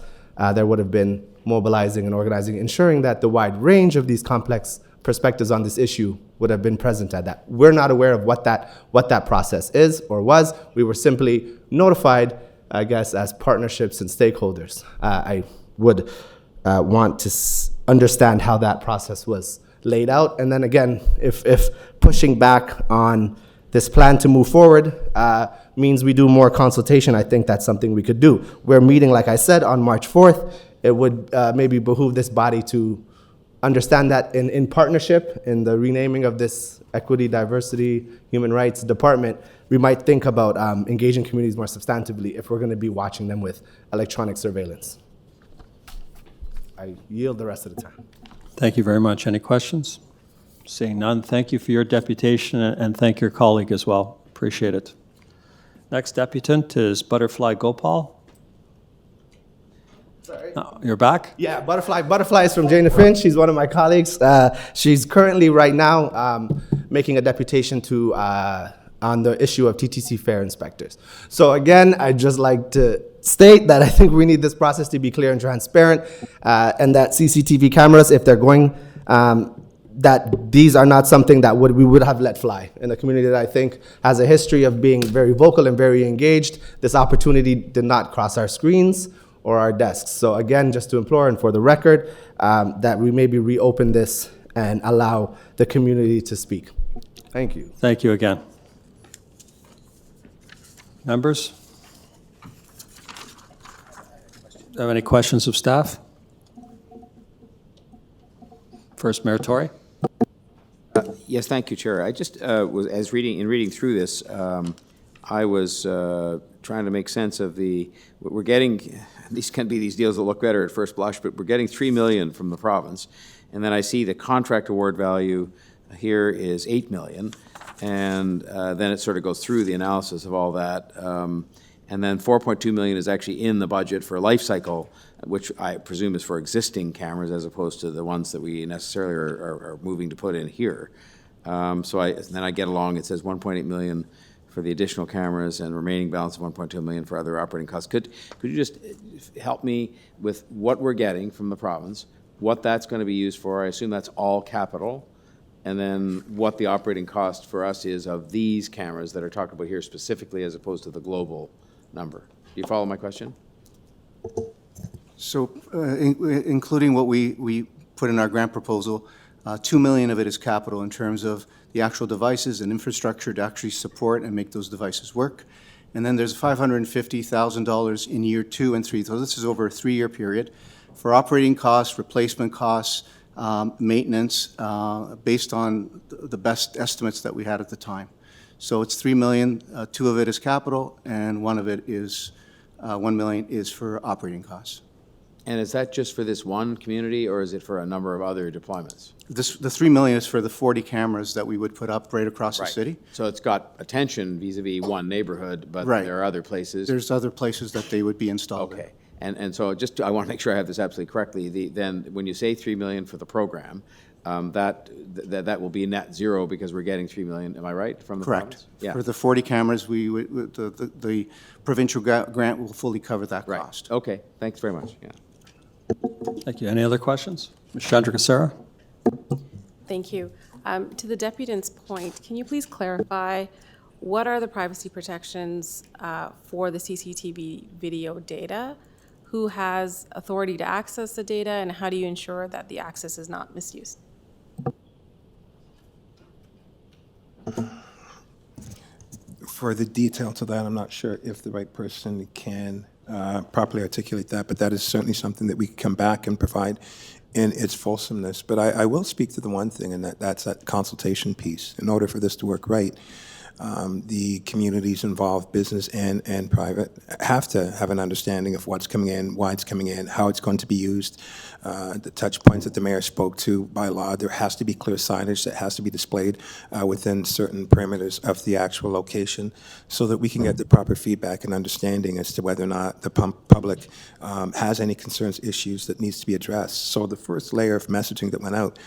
there would have been mobilizing and organizing, ensuring that the wide range of these complex perspectives on this issue would have been present at that. We're not aware of what that process is or was. We were simply notified, I guess, as partnerships and stakeholders. I would want to understand how that process was laid out. And then again, if pushing back on this plan to move forward means we do more consultation, I think that's something we could do. We're meeting, like I said, on March 4th. It would maybe behoove this body to understand that in partnership, in the renaming of this Equity, Diversity, Human Rights Department, we might think about engaging communities more substantively if we're going to be watching them with electronic surveillance. I yield the rest of the time. Thank you very much. Any questions? Seeing none, thank you for your deputation, and thank your colleague as well. Appreciate it. Next deputant is Butterfly Gopal. Sorry. You're back? Yeah, Butterfly is from Jana Finch. She's one of my colleagues. She's currently right now making a deputation to on the issue of TTC fare inspectors. So again, I'd just like to state that I think we need this process to be clear and transparent, and that CCTV cameras, if they're going, that these are not something that we would have let fly in a community that I think has a history of being very vocal and very engaged. This opportunity did not cross our screens or our desks. So again, just to implore and for the record, that we maybe reopen this and allow the community to speak. Thank you. Thank you again. Members? Do you have any questions of staff? First, Mayor Tory. Yes, thank you, Chair. I just was reading through this, I was trying to make sense of we're getting. These can be these deals that look better at first blush, but we're getting $3 million from the province, and then I see the contract award value here is $8 million, and then it sort of goes through the analysis of all that, and then $4.2 million is actually in the budget for life cycle, which I presume is for existing cameras as opposed to the ones that we necessarily are moving to put in here. So then I get along, it says $1.8 million for the additional cameras and remaining balance of $1.2 million for other operating costs. Could you just help me with what we're getting from the province, what that's going to be used for? I assume that's all capital, and then what the operating cost for us is of these cameras that are talked about here specifically as opposed to the global number. Do you follow my question? So including what we put in our grant proposal, $2 million of it is capital in terms of the actual devices and infrastructure to actually support and make those devices work. And then there's $550,000 in year 2 and 3. So this is over a 3-year period for operating costs, replacement costs, maintenance, based on the best estimates that we had at the time. So it's $3 million. 2 of it is capital, and 1 of it is $1 million is for operating costs. And is that just for this one community, or is it for a number of other deployments? The $3 million is for the 40 cameras that we would put up right across the city. So it's got attention vis-a-vis one neighborhood, but Right. there are other places. There's other places that they would be installed in. Okay. And so just, I want to make sure I have this absolutely correctly. Then when you say $3 million for the program, that will be net zero because we're getting $3 million, am I right, from the Correct. province? Yeah. For the 40 cameras, the provincial grant will fully cover that Right. cost. Okay, thanks very much, yeah. Thank you. Any other questions? Ms. Chandragasara? Thank you. To the deputant's point, can you please clarify what are the privacy protections for the CCTV video data? Who has authority to access the data, and how do you ensure that the access is not misused? For the detail to that, I'm not sure if the right person can properly articulate that, but that is certainly something that we can come back and provide in its fulsomeness. But I will speak to the one thing, and that's that consultation piece. In order for this to work right, the communities involved, business and private, have to have an understanding of what's coming in, why it's coming in, how it's going to be used. The touch points that the mayor spoke to by law, there has to be clear signage that has to be displayed within certain perimeters of the actual location so that we can get the proper feedback and understanding as to whether or not the public has any concerns, issues that needs to be addressed. So the first layer of messaging that went out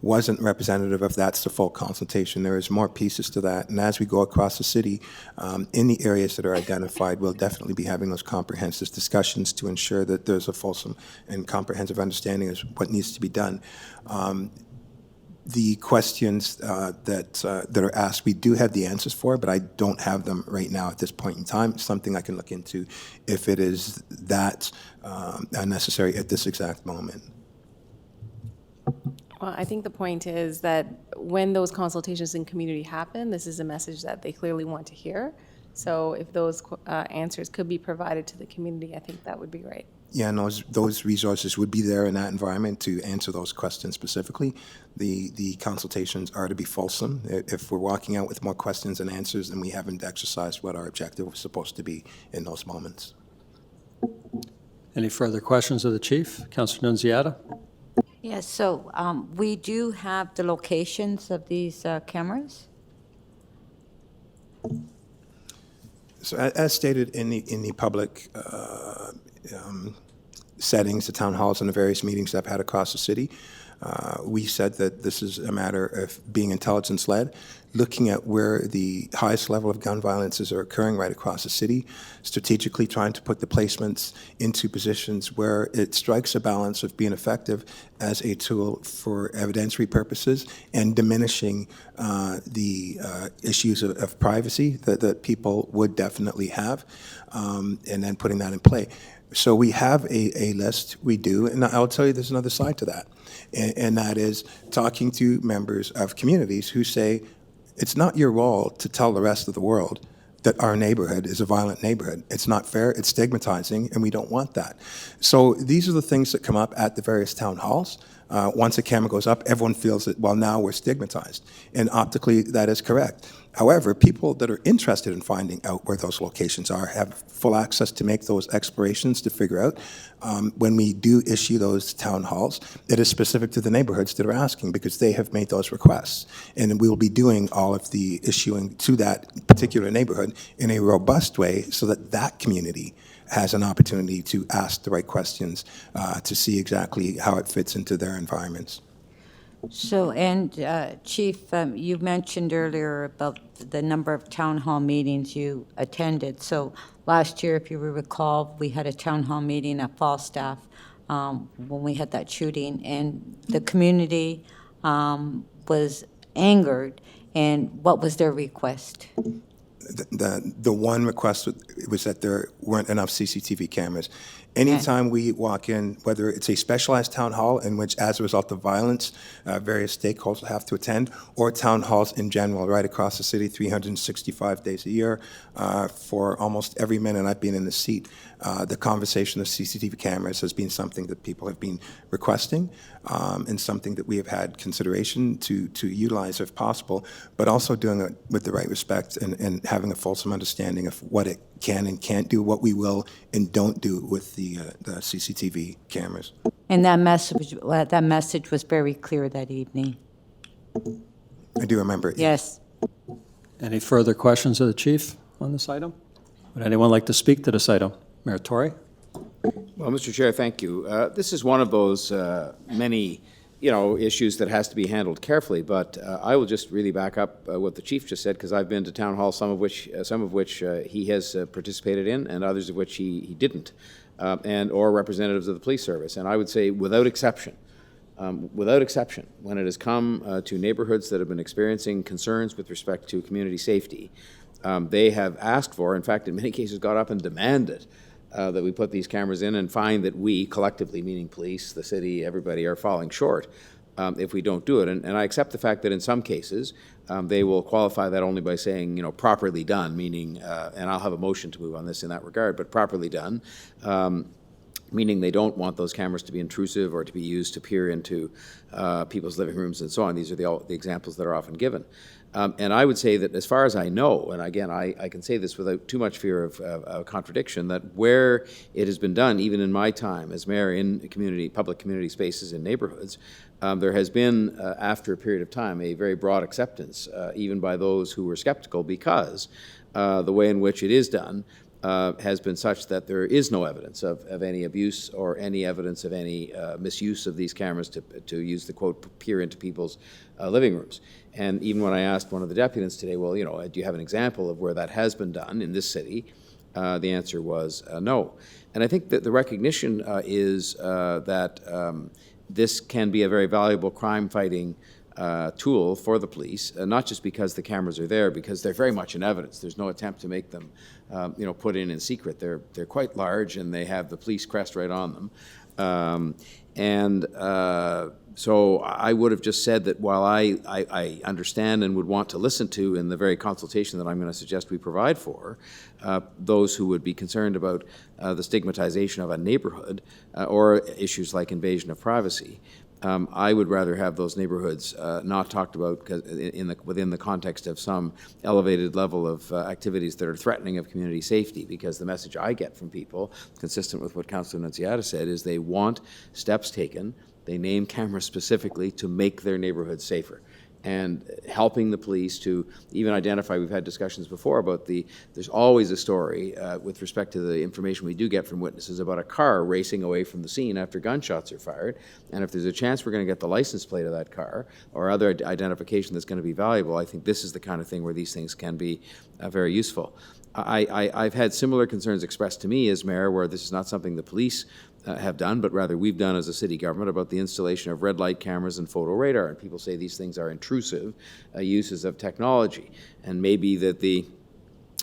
wasn't representative of that's the full consultation. There is more pieces to that. And as we go across the city, in the areas that are identified, we'll definitely be having those comprehensive discussions to ensure that there's a fulsome and comprehensive understanding of what needs to be done. The questions that are asked, we do have the answers for, but I don't have them right now at this point in time. It's something I can look into if it is that necessary at this exact moment. Well, I think the point is that when those consultations in community happen, this is a message that they clearly want to hear. So if those answers could be provided to the community, I think that would be great. Yeah, and those resources would be there in that environment to answer those questions specifically. The consultations are to be fulsome. If we're walking out with more questions and answers, then we haven't exercised what our objective was supposed to be in those moments. Any further questions of the chief? Councillor Nunziata? Yes, so we do have the locations of these cameras? So as stated in the public settings, the town halls and the various meetings I've had across the city, we said that this is a matter of being intelligence-led, looking at where the highest level of gun violences are occurring right across the city, strategically trying to put the placements into positions where it strikes a balance of being effective as a tool for evidentiary purposes and diminishing the issues of privacy that people would definitely have, and then putting that in play. So we have a list, we do, and I'll tell you there's another side to that, and that is talking to members of communities who say, it's not your role to tell the rest of the world that our neighborhood is a violent neighborhood. It's not fair, it's stigmatizing, and we don't want that. So these are the things that come up at the various town halls. Once a camera goes up, everyone feels that, well, now we're stigmatized. And optically, that is correct. However, people that are interested in finding out where those locations are have full access to make those explorations to figure out. When we do issue those town halls, it is specific to the neighborhoods that are asking because they have made those requests. And we will be doing all of the issuing to that particular neighborhood in a robust way so that that community has an opportunity to ask the right questions to see exactly how it fits into their environments. So, and Chief, you mentioned earlier about the number of town hall meetings you attended. So last year, if you recall, we had a town hall meeting at Falstaff when we had that shooting, and the community was angered. And what was their request? The one request was that there weren't enough CCTV cameras. Anytime we walk in, whether it's a specialized town hall in which, as a result of violence, various stakeholders have to attend, or town halls in general, right across the city, 365 days a year, for almost every minute I've been in the seat, the conversation of CCTV cameras has been something that people have been requesting, and something that we have had consideration to utilize if possible, but also doing it with the right respect and having a fulsome understanding of what it can and can't do, what we will and don't do with the CCTV cameras. And that message was very clear that evening. I do remember it. Yes. Any further questions of the chief on this item? Would anyone like to speak to this item? Mayor Tory? Well, Mr. Chair, thank you. This is one of those many, issues that has to be handled carefully. But I will just really back up what the chief just said, because I've been to town hall, some of which he has participated in, and others of which he didn't, or representatives of the police service. And I would say, without exception, when it has come to neighborhoods that have been experiencing concerns with respect to community safety, they have asked for, in fact, in many cases, got up and demanded that we put these cameras in and find that we, collectively, meaning police, the city, everybody, are falling short if we don't do it. And I accept the fact that in some cases, they will qualify that only by saying, properly done, meaning, and I'll have a motion to move on this in that regard, but properly done, meaning they don't want those cameras to be intrusive or to be used to peer into people's living rooms and so on. These are the examples that are often given. And I would say that as far as I know, and again, I can say this without too much fear of contradiction, that where it has been done, even in my time as mayor in public community spaces in neighborhoods, there has been, after a period of time, a very broad acceptance, even by those who were skeptical, because the way in which it is done has been such that there is no evidence of any abuse or any evidence of any misuse of these cameras to use the quote, peer into people's living rooms. And even when I asked one of the deputants today, well, you know, do you have an example of where that has been done in this city? The answer was no. And I think that the recognition is that this can be a very valuable crime-fighting tool for the police, not just because the cameras are there, because they're very much in evidence. There's no attempt to make them, you know, put in secret. They're quite large, and they have the police crest right on them. So I would have just said that while I understand and would want to listen to in the very consultation that I'm going to suggest we provide for those who would be concerned about the stigmatization of a neighborhood or issues like invasion of privacy, I would rather have those neighborhoods not talked about within the context of some elevated level of activities that are threatening of community safety, because the message I get from people, consistent with what Councillor Nunziata said, is they want steps taken. They name cameras specifically to make their neighborhoods safer. And helping the police to even identify, we've had discussions before about there's always a story with respect to the information we do get from witnesses about a car racing away from the scene after gunshots are fired. And if there's a chance we're going to get the license plate of that car or other identification that's going to be valuable, I think this is the kind of thing where these things can be very useful. I've had similar concerns expressed to me as mayor, where this is not something the police have done, but rather we've done as a city government, about the installation of red light cameras and photo radar. And people say these things are intrusive uses of technology. And maybe that the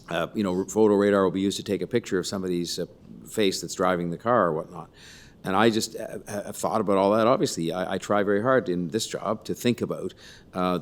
photo radar will be used to take a picture of somebody's face that's driving the car or whatnot. And I just have thought about all that. Obviously, I try very hard in this job to think about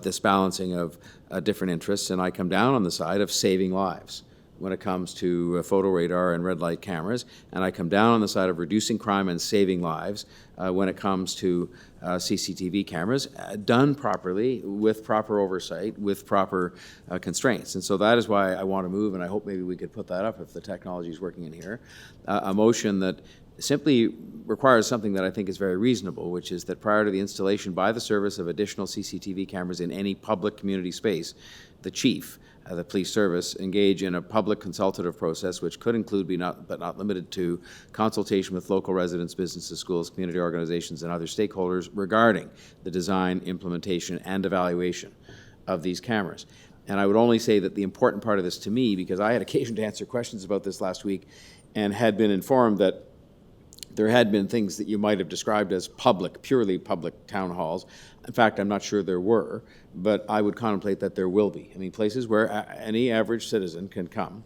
this balancing of different interests, and I come down on the side of saving lives when it comes to photo radar and red light cameras, and I come down on the side of reducing crime and saving lives when it comes to CCTV cameras, done properly, with proper oversight, with proper constraints. And so that is why I want to move, and I hope maybe we could put that up if the technology is working in here, a motion that simply requires something that I think is very reasonable, which is that prior to the installation by the service of additional CCTV cameras in any public community space, the chief, the police service, engage in a public consultative process, which could include, but not limited to, consultation with local residents, businesses, schools, community organizations, and other stakeholders regarding the design, implementation, and evaluation of these cameras. And I would only say that the important part of this to me, because I had occasion to answer questions about this last week and had been informed that there had been things that you might have described as public, purely public town halls. In fact, I'm not sure there were, but I would contemplate that there will be. I mean, places where any average citizen can come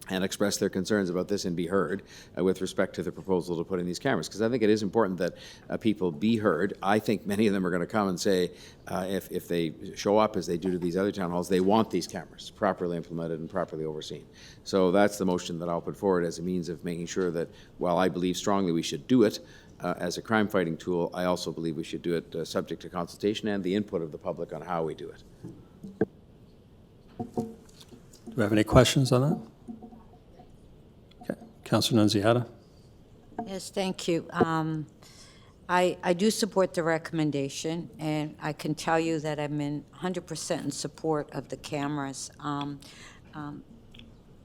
and express their concerns about this and be heard with respect to the proposal to put in these cameras. Because I think it is important that people be heard. I think many of them are going to come and say, if they show up as they do to these other town halls, they want these cameras properly implemented and properly overseen. So that's the motion that I'll put forward as a means of making sure that while I believe strongly we should do it as a crime-fighting tool, I also believe we should do it subject to consultation and the input of the public on how we do it. Do we have any questions on that? Councillor Nunziata. Yes, thank you. I do support the recommendation, and I can tell you that I'm in 100% in support of the cameras.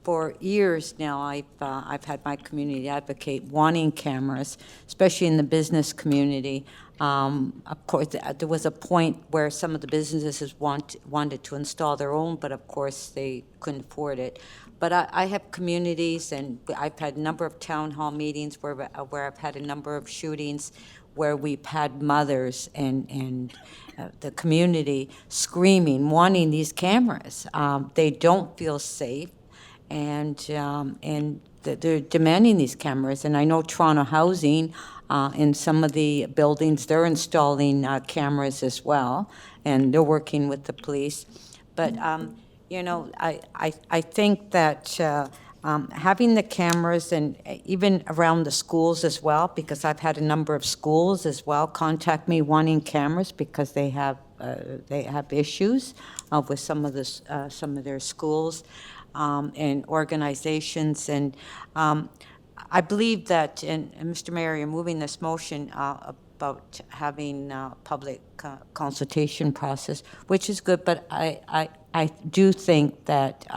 For years now, I've had my community advocate wanting cameras, especially in the business community. Of course, there was a point where some of the businesses wanted to install their own, but of course they couldn't afford it. But I have communities, and I've had a number of town hall meetings where I've had a number of shootings where we've had mothers and the community screaming, wanting these cameras. They don't feel safe, and they're demanding these cameras. And I know Toronto Housing, in some of the buildings, they're installing cameras as well, and they're working with the police. But you know, I think that having the cameras, and even around the schools as well, because I've had a number of schools as well contact me wanting cameras because they have issues with some of their schools and organizations. And I believe that, and Mr. Mayor, you're moving this motion about having public consultation process, which is good, but I I do think that,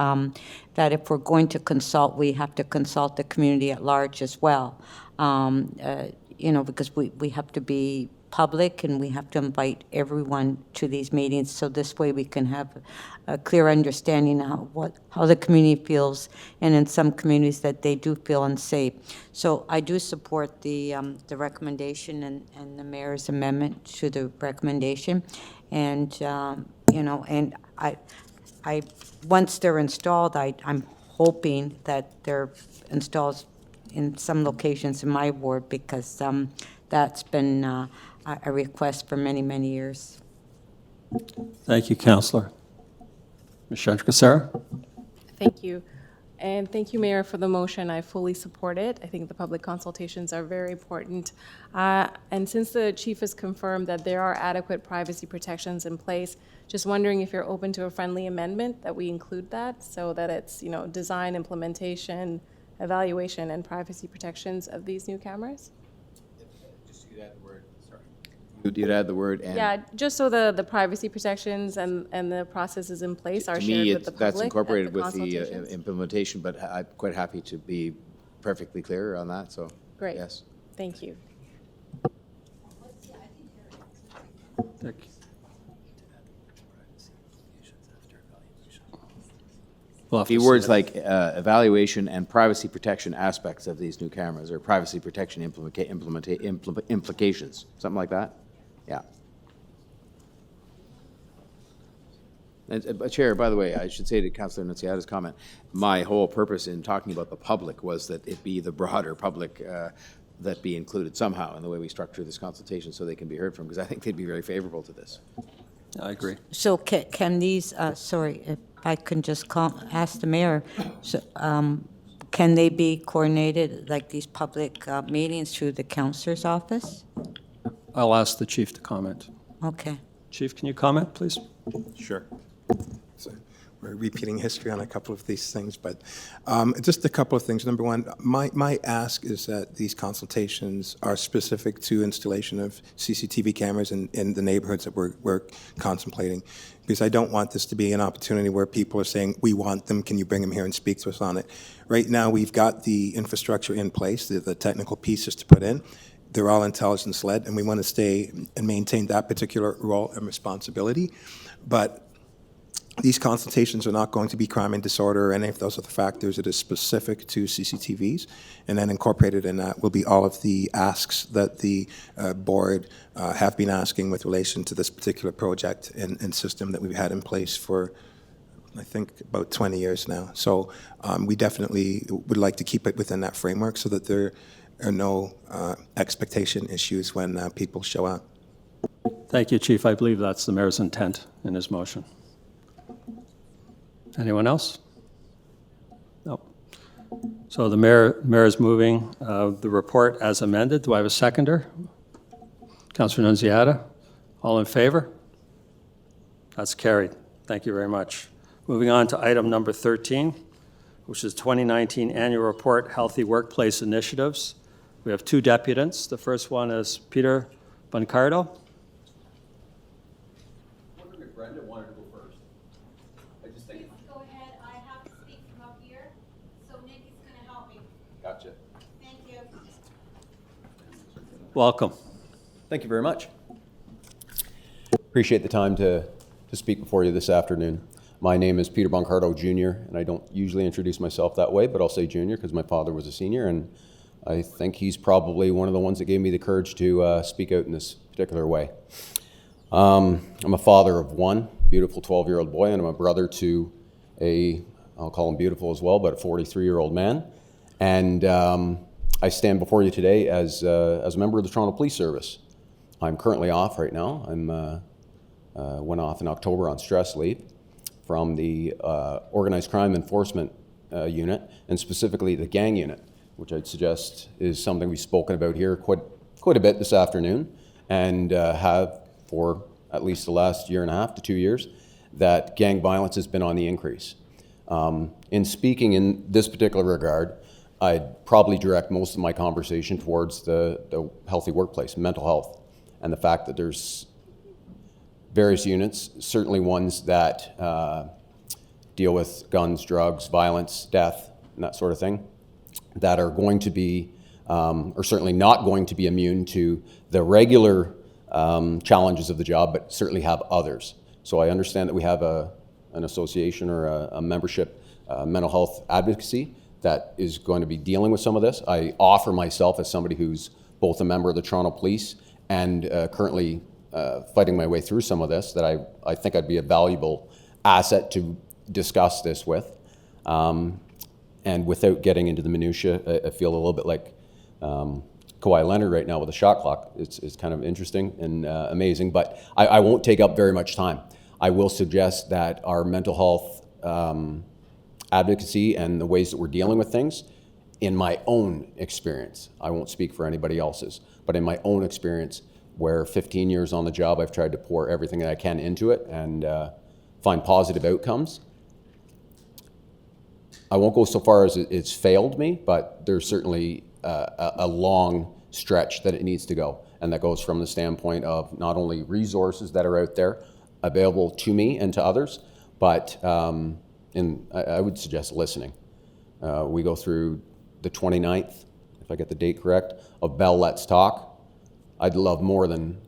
that if we're going to consult, we have to consult the community at large as well. You know, because we have to be public and we have to invite everyone to these meetings, so this way we can have a clear understanding of how the community feels, and in some communities that they do feel unsafe. So I do support the recommendation and the mayor's amendment to the recommendation, and you know, and I once they're installed, I'm hoping that they're installed in some locations in my ward, because that's been a request for many, many years. Thank you, Councillor. Ms. Shandrikasara? Thank you. And thank you, Mayor, for the motion. I fully support it. I think the public consultations are very important. And since the chief has confirmed that there are adequate privacy protections in place, just wondering if you're open to a friendly amendment that we include that, so that it's, you know, design, implementation, evaluation, and privacy protections of these new cameras? Just you'd add the word, sorry. You'd add the word and. Yeah, just so the privacy protections and the processes in place are To shared me, with the public. that's incorporated at the with the consultations. implementation, but I'm quite happy to be perfectly clear on that, so. Great. Yes. Thank you. Thank you. We'll have to The see words that. like evaluation and privacy protection aspects of these new cameras, or privacy protection implications, something like that? Yeah. And, Chair, by the way, I should say to Councillor Nunziata's comment, my whole purpose in talking about the public was that it be the broader public that be included somehow in the way we structure this consultation, so they can be heard from, because I think they'd be very favorable to this. I agree. So can these, sorry, if I can just ask the mayor, so, can they be coordinated, like these public meetings, through the councillor's office? I'll ask the chief to comment. Okay. Chief, can you comment, please? Sure. So we're repeating history on a couple of these things, but just a couple of things. Number one, my ask is that these consultations are specific to installation of CCTV cameras in the neighborhoods that we're contemplating, because I don't want this to be an opportunity where people are saying, we want them, can you bring them here and speak to us on it? Right now, we've got the infrastructure in place, the technical pieces to put in. They're all intelligence-led, and we want to stay and maintain that particular role and responsibility. But these consultations are not going to be crime and disorder or any of those other factors. It is specific to CCTVs, and then incorporated in that will be all of the asks that the board have been asking with relation to this particular project and system that we've had in place for, I think, about 20 years now. So we definitely would like to keep it within that framework so that there are no expectation issues when people show up. Thank you, Chief. I believe that's the mayor's intent in his motion. Anyone else? No. So the mayor is moving the report as amended. Do I have a seconder? Councillor Nunziata. All in favor? That's carried. Thank you very much. Moving on to item number 13, which is 2019 Annual Report, Healthy Workplace Initiatives. We have two deputants. The first one is Peter Boncardo. Brenda wanted to go first. I just think. Please go ahead. I have to speak from up here, so Nick is going to help me. Gotcha. Thank you. Welcome. Thank you very much. Appreciate the time to speak before you this afternoon. My name is Peter Boncardo Jr., and I don't usually introduce myself that way, but I'll say Junior because my father was a senior, and I think he's probably one of the ones that gave me the courage to speak out in this particular way. I'm a father of one beautiful 12-year-old boy, and I'm a brother to I'll call him beautiful as well, but a 43-year-old man. And I stand before you today as a member of the Toronto Police Service. I'm currently off right now. Went off in October on stress leave from the Organized Crime Enforcement Unit, and specifically the gang unit, which I'd suggest is something we've spoken about here quite a bit this afternoon, and have for at least the last year and a half to 2 years, that gang violence has been on the increase. In speaking in this particular regard, I'd probably direct most of my conversation towards the healthy workplace, mental health, and the fact that there's various units, certainly ones that deal with guns, drugs, violence, death, and that sort of thing, that are going to be, or certainly not going to be immune to the regular challenges of the job, but certainly have others. So I understand that we have an association or a membership, mental health advocacy, that is going to be dealing with some of this. I offer myself as somebody who's both a member of the Toronto Police and currently fighting my way through some of this, that I think I'd be a valuable asset to discuss this with. And without getting into the minutiae, I feel a little bit like Kawhi Leonard right now with the shot clock. It's kind of interesting and amazing, but I won't take up very much time. I will suggest that our mental health advocacy and the ways that we're dealing with things, in my own experience, I won't speak for anybody else's, but in my own experience, where 15 years on the job, I've tried to pour everything that I can into it and find positive outcomes. I won't go so far as it's failed me, but there's certainly a long stretch that it needs to go. And that goes from the standpoint of not only resources that are out there available to me and to others, but I would suggest listening. We go through the 29th, if I get the date correct, of Bell Let's Talk. I'd love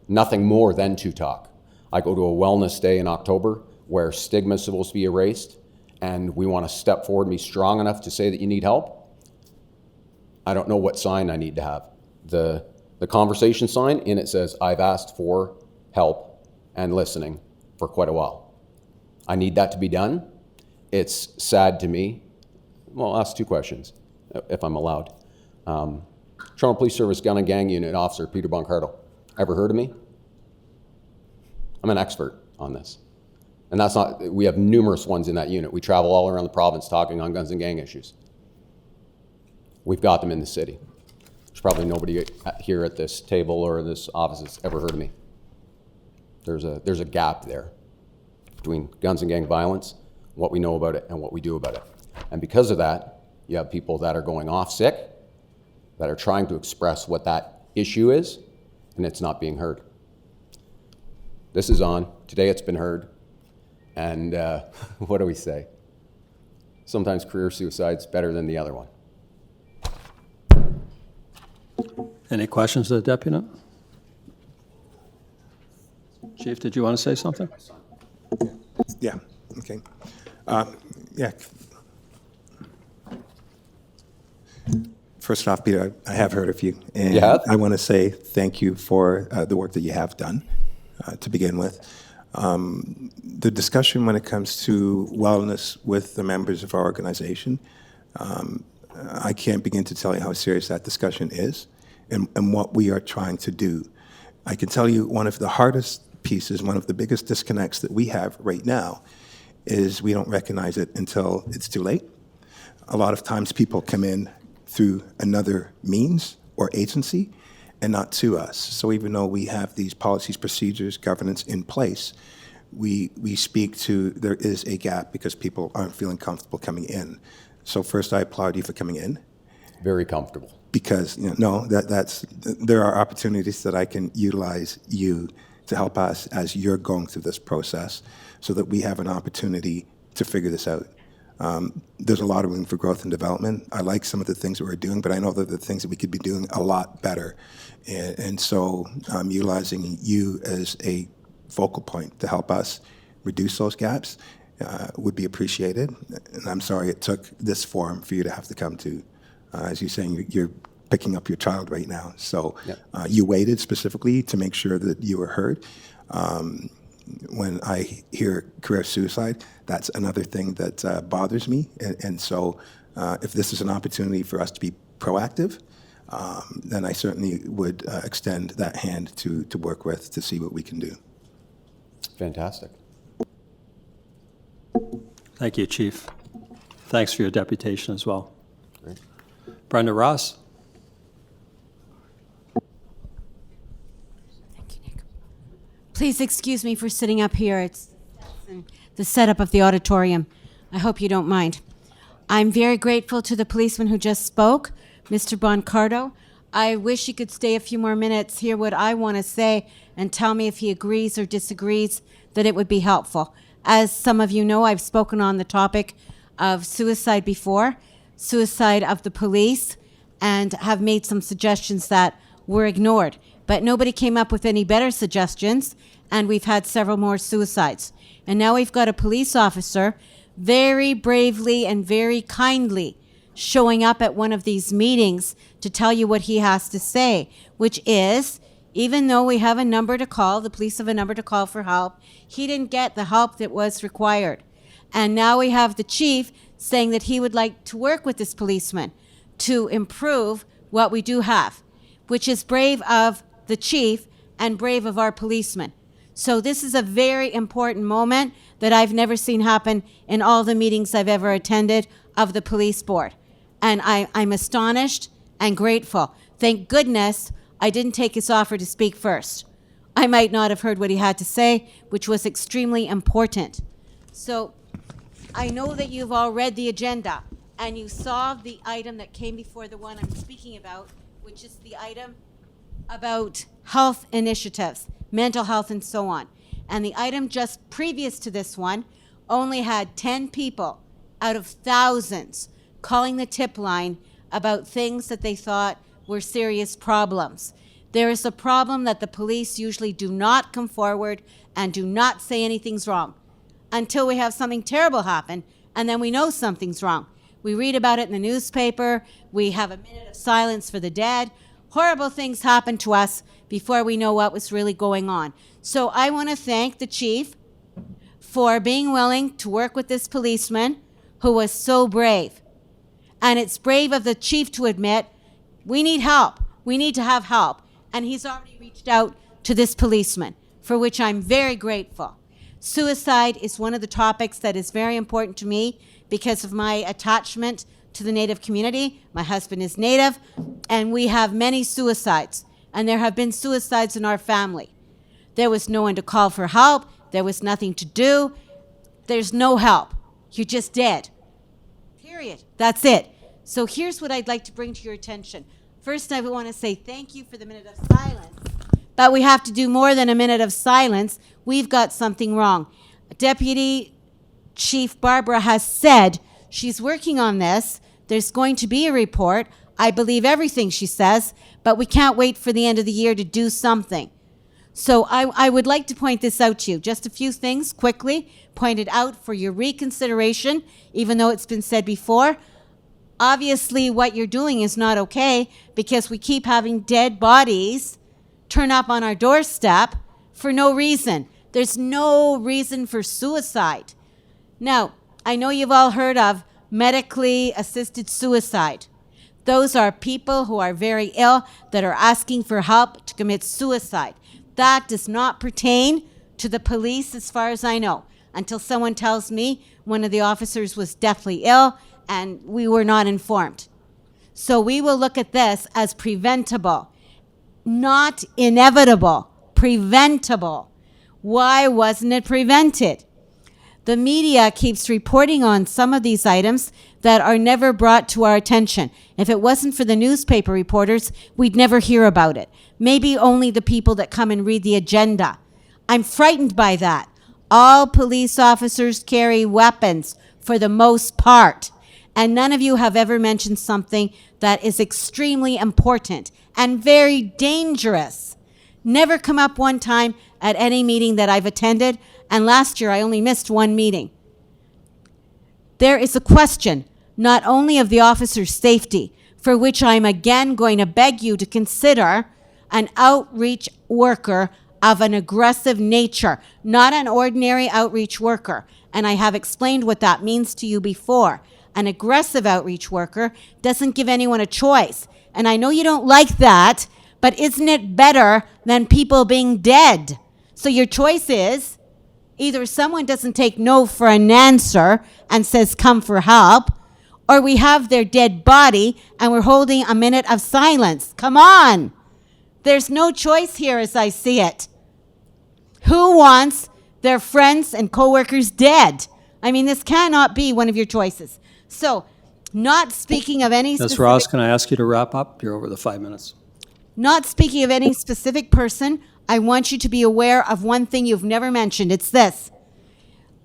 nothing more than to talk. I go to a wellness day in October where stigma is supposed to be erased, and we want to step forward and be strong enough to say that you need help. I don't know what sign I need to have. The conversation sign, in it says, I've asked for help and listening for quite a while. I need that to be done. It's sad to me. Well, I'll ask two questions, if I'm allowed. Toronto Police Service Gun and Gang Unit Officer Peter Boncardo. Ever heard of me? I'm an expert on this. And that's not, we have numerous ones in that unit. We travel all around the province talking on guns and gang issues. We've got them in the city. There's probably nobody here at this table or this office that's ever heard of me. There's a gap there between guns and gang violence, what we know about it, and what we do about it. And because of that, you have people that are going off sick, that are trying to express what that issue is, and it's not being heard. This is on. Today it's been heard. And what do we say? Sometimes career suicide's better than the other one. Any questions of the deputy? Chief, did you want to say something? Yeah, okay. Yeah. First off, Peter, I have heard of you. And I want to say thank you for the work that you have done to begin with. The discussion when it comes to wellness with the members of our organization, I can't begin to tell you how serious that discussion is and what we are trying to do. I can tell you one of the hardest pieces, one of the biggest disconnects that we have right now is we don't recognize it until it's too late. A lot of times people come in through another means or agency and not to us. So even though we have these policies, procedures, governance in place, we speak to there is a gap because people aren't feeling comfortable coming in. So first, I applaud you for coming in. Very comfortable. Because there are opportunities that I can utilize you to help us as you're going through this process so that we have an opportunity to figure this out. There's a lot of room for growth and development. I like some of the things that we're doing, but I know that the things that we could be doing a lot better. And so utilizing you as a focal point to help us reduce those gaps would be appreciated. And I'm sorry it took this forum for you to have to come to. As you're saying, you're picking up your child right now. So you waited specifically to make sure that you were heard. When I hear career suicide, that's another thing that bothers me. And so if this is an opportunity for us to be proactive, then I certainly would extend that hand to work with to see what we can do. Fantastic. Thank you, Chief. Thanks for your deputation as well. Great. Brenda Ross. Please excuse me for sitting up here. It's the setup of the auditorium. I hope you don't mind. I'm very grateful to the policeman who just spoke, Mr. Boncardo. I wish he could stay a few more minutes, hear what I want to say, and tell me if he agrees or disagrees, that it would be helpful. As some of you know, I've spoken on the topic of suicide before, suicide of the police, and have made some suggestions that were ignored. But nobody came up with any better suggestions, and we've had several more suicides. And now we've got a police officer very bravely and very kindly showing up at one of these meetings to tell you what he has to say, which is, even though we have a number to call, the police have a number to call for help, he didn't get the help that was required. And now we have the chief saying that he would like to work with this policeman to improve what we do have, which is brave of the chief and brave of our policemen. So this is a very important moment that I've never seen happen in all the meetings I've ever attended of the police board. And I'm astonished and grateful. Thank goodness I didn't take his offer to speak first. I might not have heard what he had to say, which was extremely important. So I know that you've all read the agenda and you saw the item that came before the one I'm speaking about, which is the item about health initiatives, mental health and so on. And the item just previous to this one only had 10 people out of thousands calling the tip line about things that they thought were serious problems. There is a problem that the police usually do not come forward and do not say anything's wrong until we have something terrible happen, and then we know something's wrong. We read about it in the newspaper, we have a minute of silence for the dead. Horrible things happen to us before we know what was really going on. So I want to thank the chief for being willing to work with this policeman who was so brave. And it's brave of the chief to admit, we need help. We need to have help. And he's already reached out to this policeman, for which I'm very grateful. Suicide is one of the topics that is very important to me because of my attachment to the Native community. My husband is Native, and we have many suicides. And there have been suicides in our family. There was no one to call for help. There was nothing to do. There's no help. You're just dead. Period. That's it. So here's what I'd like to bring to your attention. First, I would want to say thank you for the minute of silence. But we have to do more than a minute of silence. We've got something wrong. Deputy Chief Barbara has said she's working on this. There's going to be a report. I believe everything she says, but we can't wait for the end of the year to do something. So I would like to point this out to you. Just a few things quickly pointed out for your reconsideration, even though it's been said before. Obviously, what you're doing is not okay because we keep having dead bodies turn up on our doorstep for no reason. There's no reason for suicide. Now, I know you've all heard of medically assisted suicide. Those are people who are very ill that are asking for help to commit suicide. That does not pertain to the police as far as I know, until someone tells me one of the officers was deathly ill and we were not informed. So we will look at this as preventable, not inevitable, preventable. Why wasn't it prevented? The media keeps reporting on some of these items that are never brought to our attention. If it wasn't for the newspaper reporters, we'd never hear about it. Maybe only the people that come and read the agenda. I'm frightened by that. All police officers carry weapons for the most part. And none of you have ever mentioned something that is extremely important and very dangerous. Never come up one time at any meeting that I've attended, and last year I only missed one meeting. There is a question not only of the officer's safety, for which I'm again going to beg you to consider an outreach worker of an aggressive nature, not an ordinary outreach worker. And I have explained what that means to you before. An aggressive outreach worker doesn't give anyone a choice. And I know you don't like that, but isn't it better than people being dead? So your choice is either someone doesn't take no for an answer and says come for help, or we have their dead body and we're holding a minute of silence. Come on. There's no choice here as I see it. Who wants their friends and coworkers dead? I mean, this cannot be one of your choices. So, not speaking of any Ms. specific... Ross, can I ask you to wrap up? You're over the 5 minutes. Not speaking of any specific person, I want you to be aware of one thing you've never mentioned. It's this.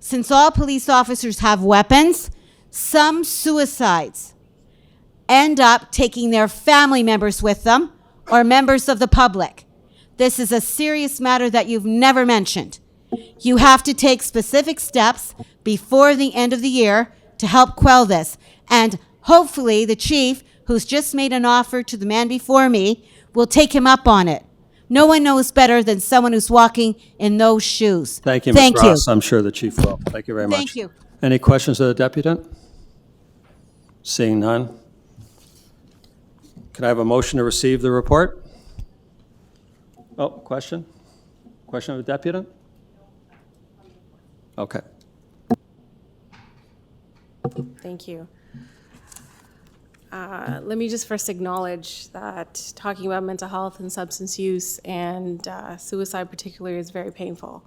since all police officers have weapons, some suicides end up taking their family members with them or members of the public. This is a serious matter that you've never mentioned. You have to take specific steps before the end of the year to help quell this. And hopefully the chief, who's just made an offer to the man before me, will take him up on it. No one knows better than someone who's walking in those shoes. Thank you, Ms. Ross. I'm sure the chief will. Thank you very much. Thank you. Any questions of the deputant? Seeing none. Can I have a motion to receive the report? Oh, question? Question of the deputant? Okay. Thank you. Let me just first acknowledge that talking about mental health and substance use and suicide particularly is very painful.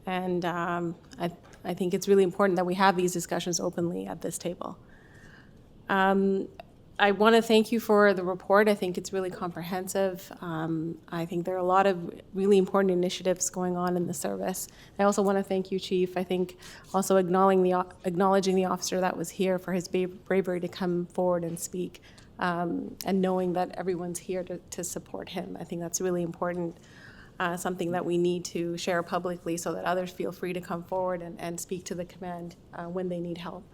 And I think it's really important that we have these discussions openly at this table. I want to thank you for the report. I think it's really comprehensive. I think there are a lot of really important initiatives going on in the service. I also want to thank you, Chief. I think also acknowledging the officer that was here for his bravery to come forward and speak, and knowing that everyone's here to support him. I think that's really important, something that we need to share publicly so that others feel free to come forward and speak to the command when they need help.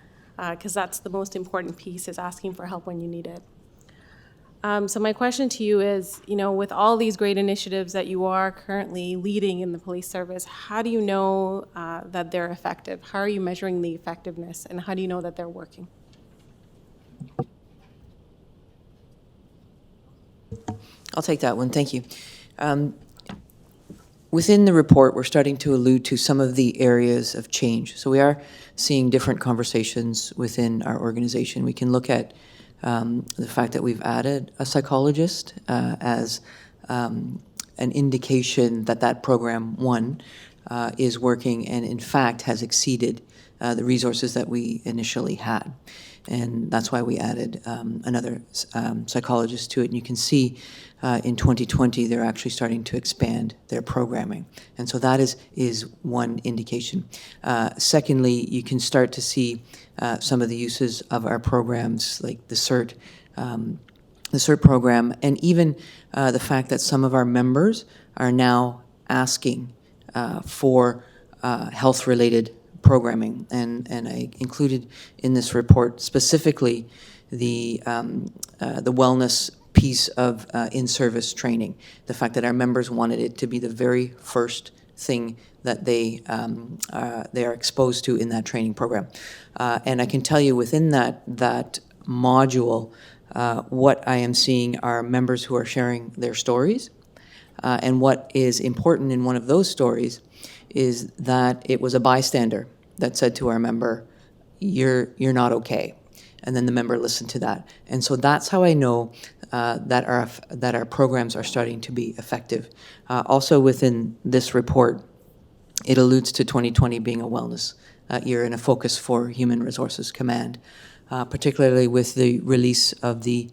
Because that's the most important piece, is asking for help when you need it. So my question to you is, with all these great initiatives that you are currently leading in the police service, how do you know that they're effective? How are you measuring the effectiveness, and how do you know that they're working? I'll take that one. Thank you. Within the report, we're starting to allude to some of the areas of change. So we are seeing different conversations within our organization. We can look at the fact that we've added a psychologist as an indication that that program, one, is working and in fact has exceeded the resources that we initially had. And that's why we added another psychologist to it. And you can see in 2020, they're actually starting to expand their programming. And so that is one indication. Secondly, you can start to see some of the uses of our programs, like the CERT program, and even the fact that some of our members are now asking for health-related programming, and I included in this report specifically the wellness piece of in-service training. The fact that our members wanted it to be the very first thing that they are exposed to in that training program, and I can tell you within that module, what I am seeing are members who are sharing their stories, and what is important in one of those stories is that it was a bystander that said to our member, you're not okay. And then the member listened to that. And so that's how I know that our programs are starting to be effective. Also within this report, it alludes to 2020 being a wellness year and a focus for Human Resources Command, particularly with the release of the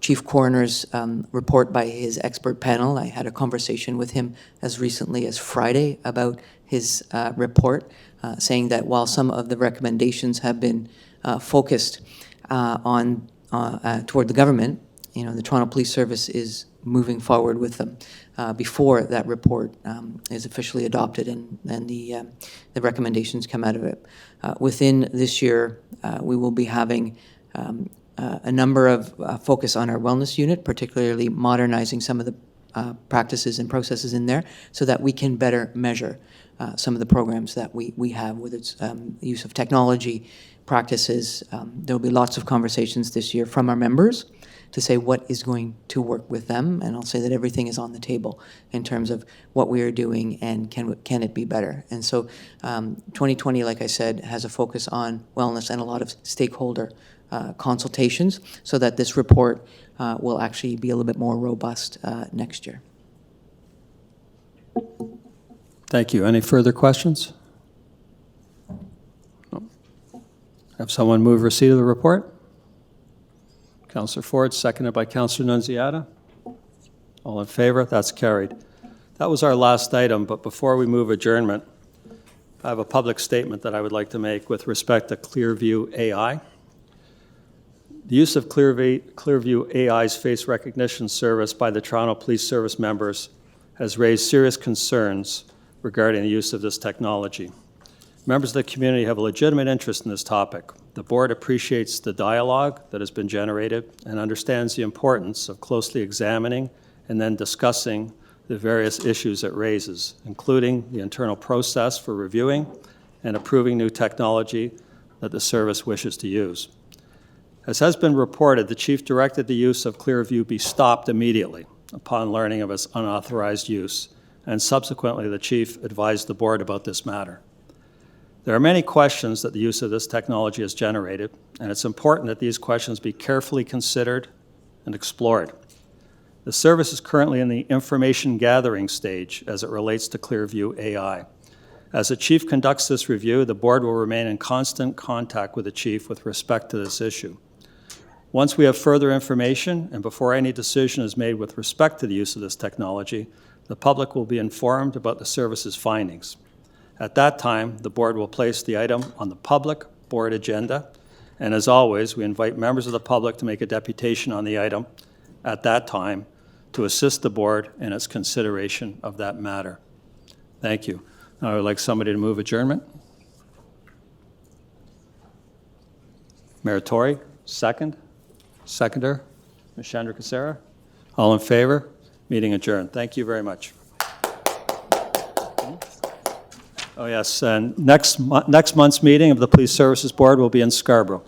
Chief Coroner's report by his expert panel. I had a conversation with him as recently as Friday about his report, saying that while some of the recommendations have been focused toward the government, the Toronto Police Service is moving forward with them before that report is officially adopted and the recommendations come out of it. Within this year, we will be having a number of focus on our wellness unit, particularly modernizing some of the practices and processes in there so that we can better measure some of the programs that we have with its use of technology practices. There will be lots of conversations this year from our members to say what is going to work with them, and I'll say that everything is on the table in terms of what we are doing and can it be better. And so 2020, like I said, has a focus on wellness and a lot of stakeholder consultations so that this report will actually be a little bit more robust next year. Thank you. Any further questions? No. Have someone move receipt of the report? Councillor Ford, seconded by Councillor Nunziata. All in favor? That's carried. That was our last item, but before we move adjournment, I have a public statement that I would like to make with respect to Clearview AI. The use of Clearview AI's face recognition service by the Toronto Police Service members has raised serious concerns regarding the use of this technology. Members of the community have a legitimate interest in this topic. The board appreciates the dialogue that has been generated and understands the importance of closely examining and then discussing the various issues it raises, including the internal process for reviewing and approving new technology that the service wishes to use. As has been reported, the chief directed the use of Clearview be stopped immediately upon learning of its unauthorized use, and subsequently the chief advised the board about this matter. There are many questions that the use of this technology has generated, and it's important that these questions be carefully considered and explored. The service is currently in the information gathering stage as it relates to Clearview AI. As the chief conducts this review, the board will remain in constant contact with the chief with respect to this issue. Once we have further information, and before any decision is made with respect to the use of this technology, the public will be informed about the service's findings. At that time, the board will place the item on the public board agenda, and as always, we invite members of the public to make a deputation on the item at that time to assist the board in its consideration of that matter. Thank you. Now I would like somebody to move adjournment. Mayor Tory, second. Seconder, Ms. Chandrakasera. All in favor? Meeting adjourned. Thank you very much. Oh yes, and next month's meeting of the Police Services Board will be in Scarborough.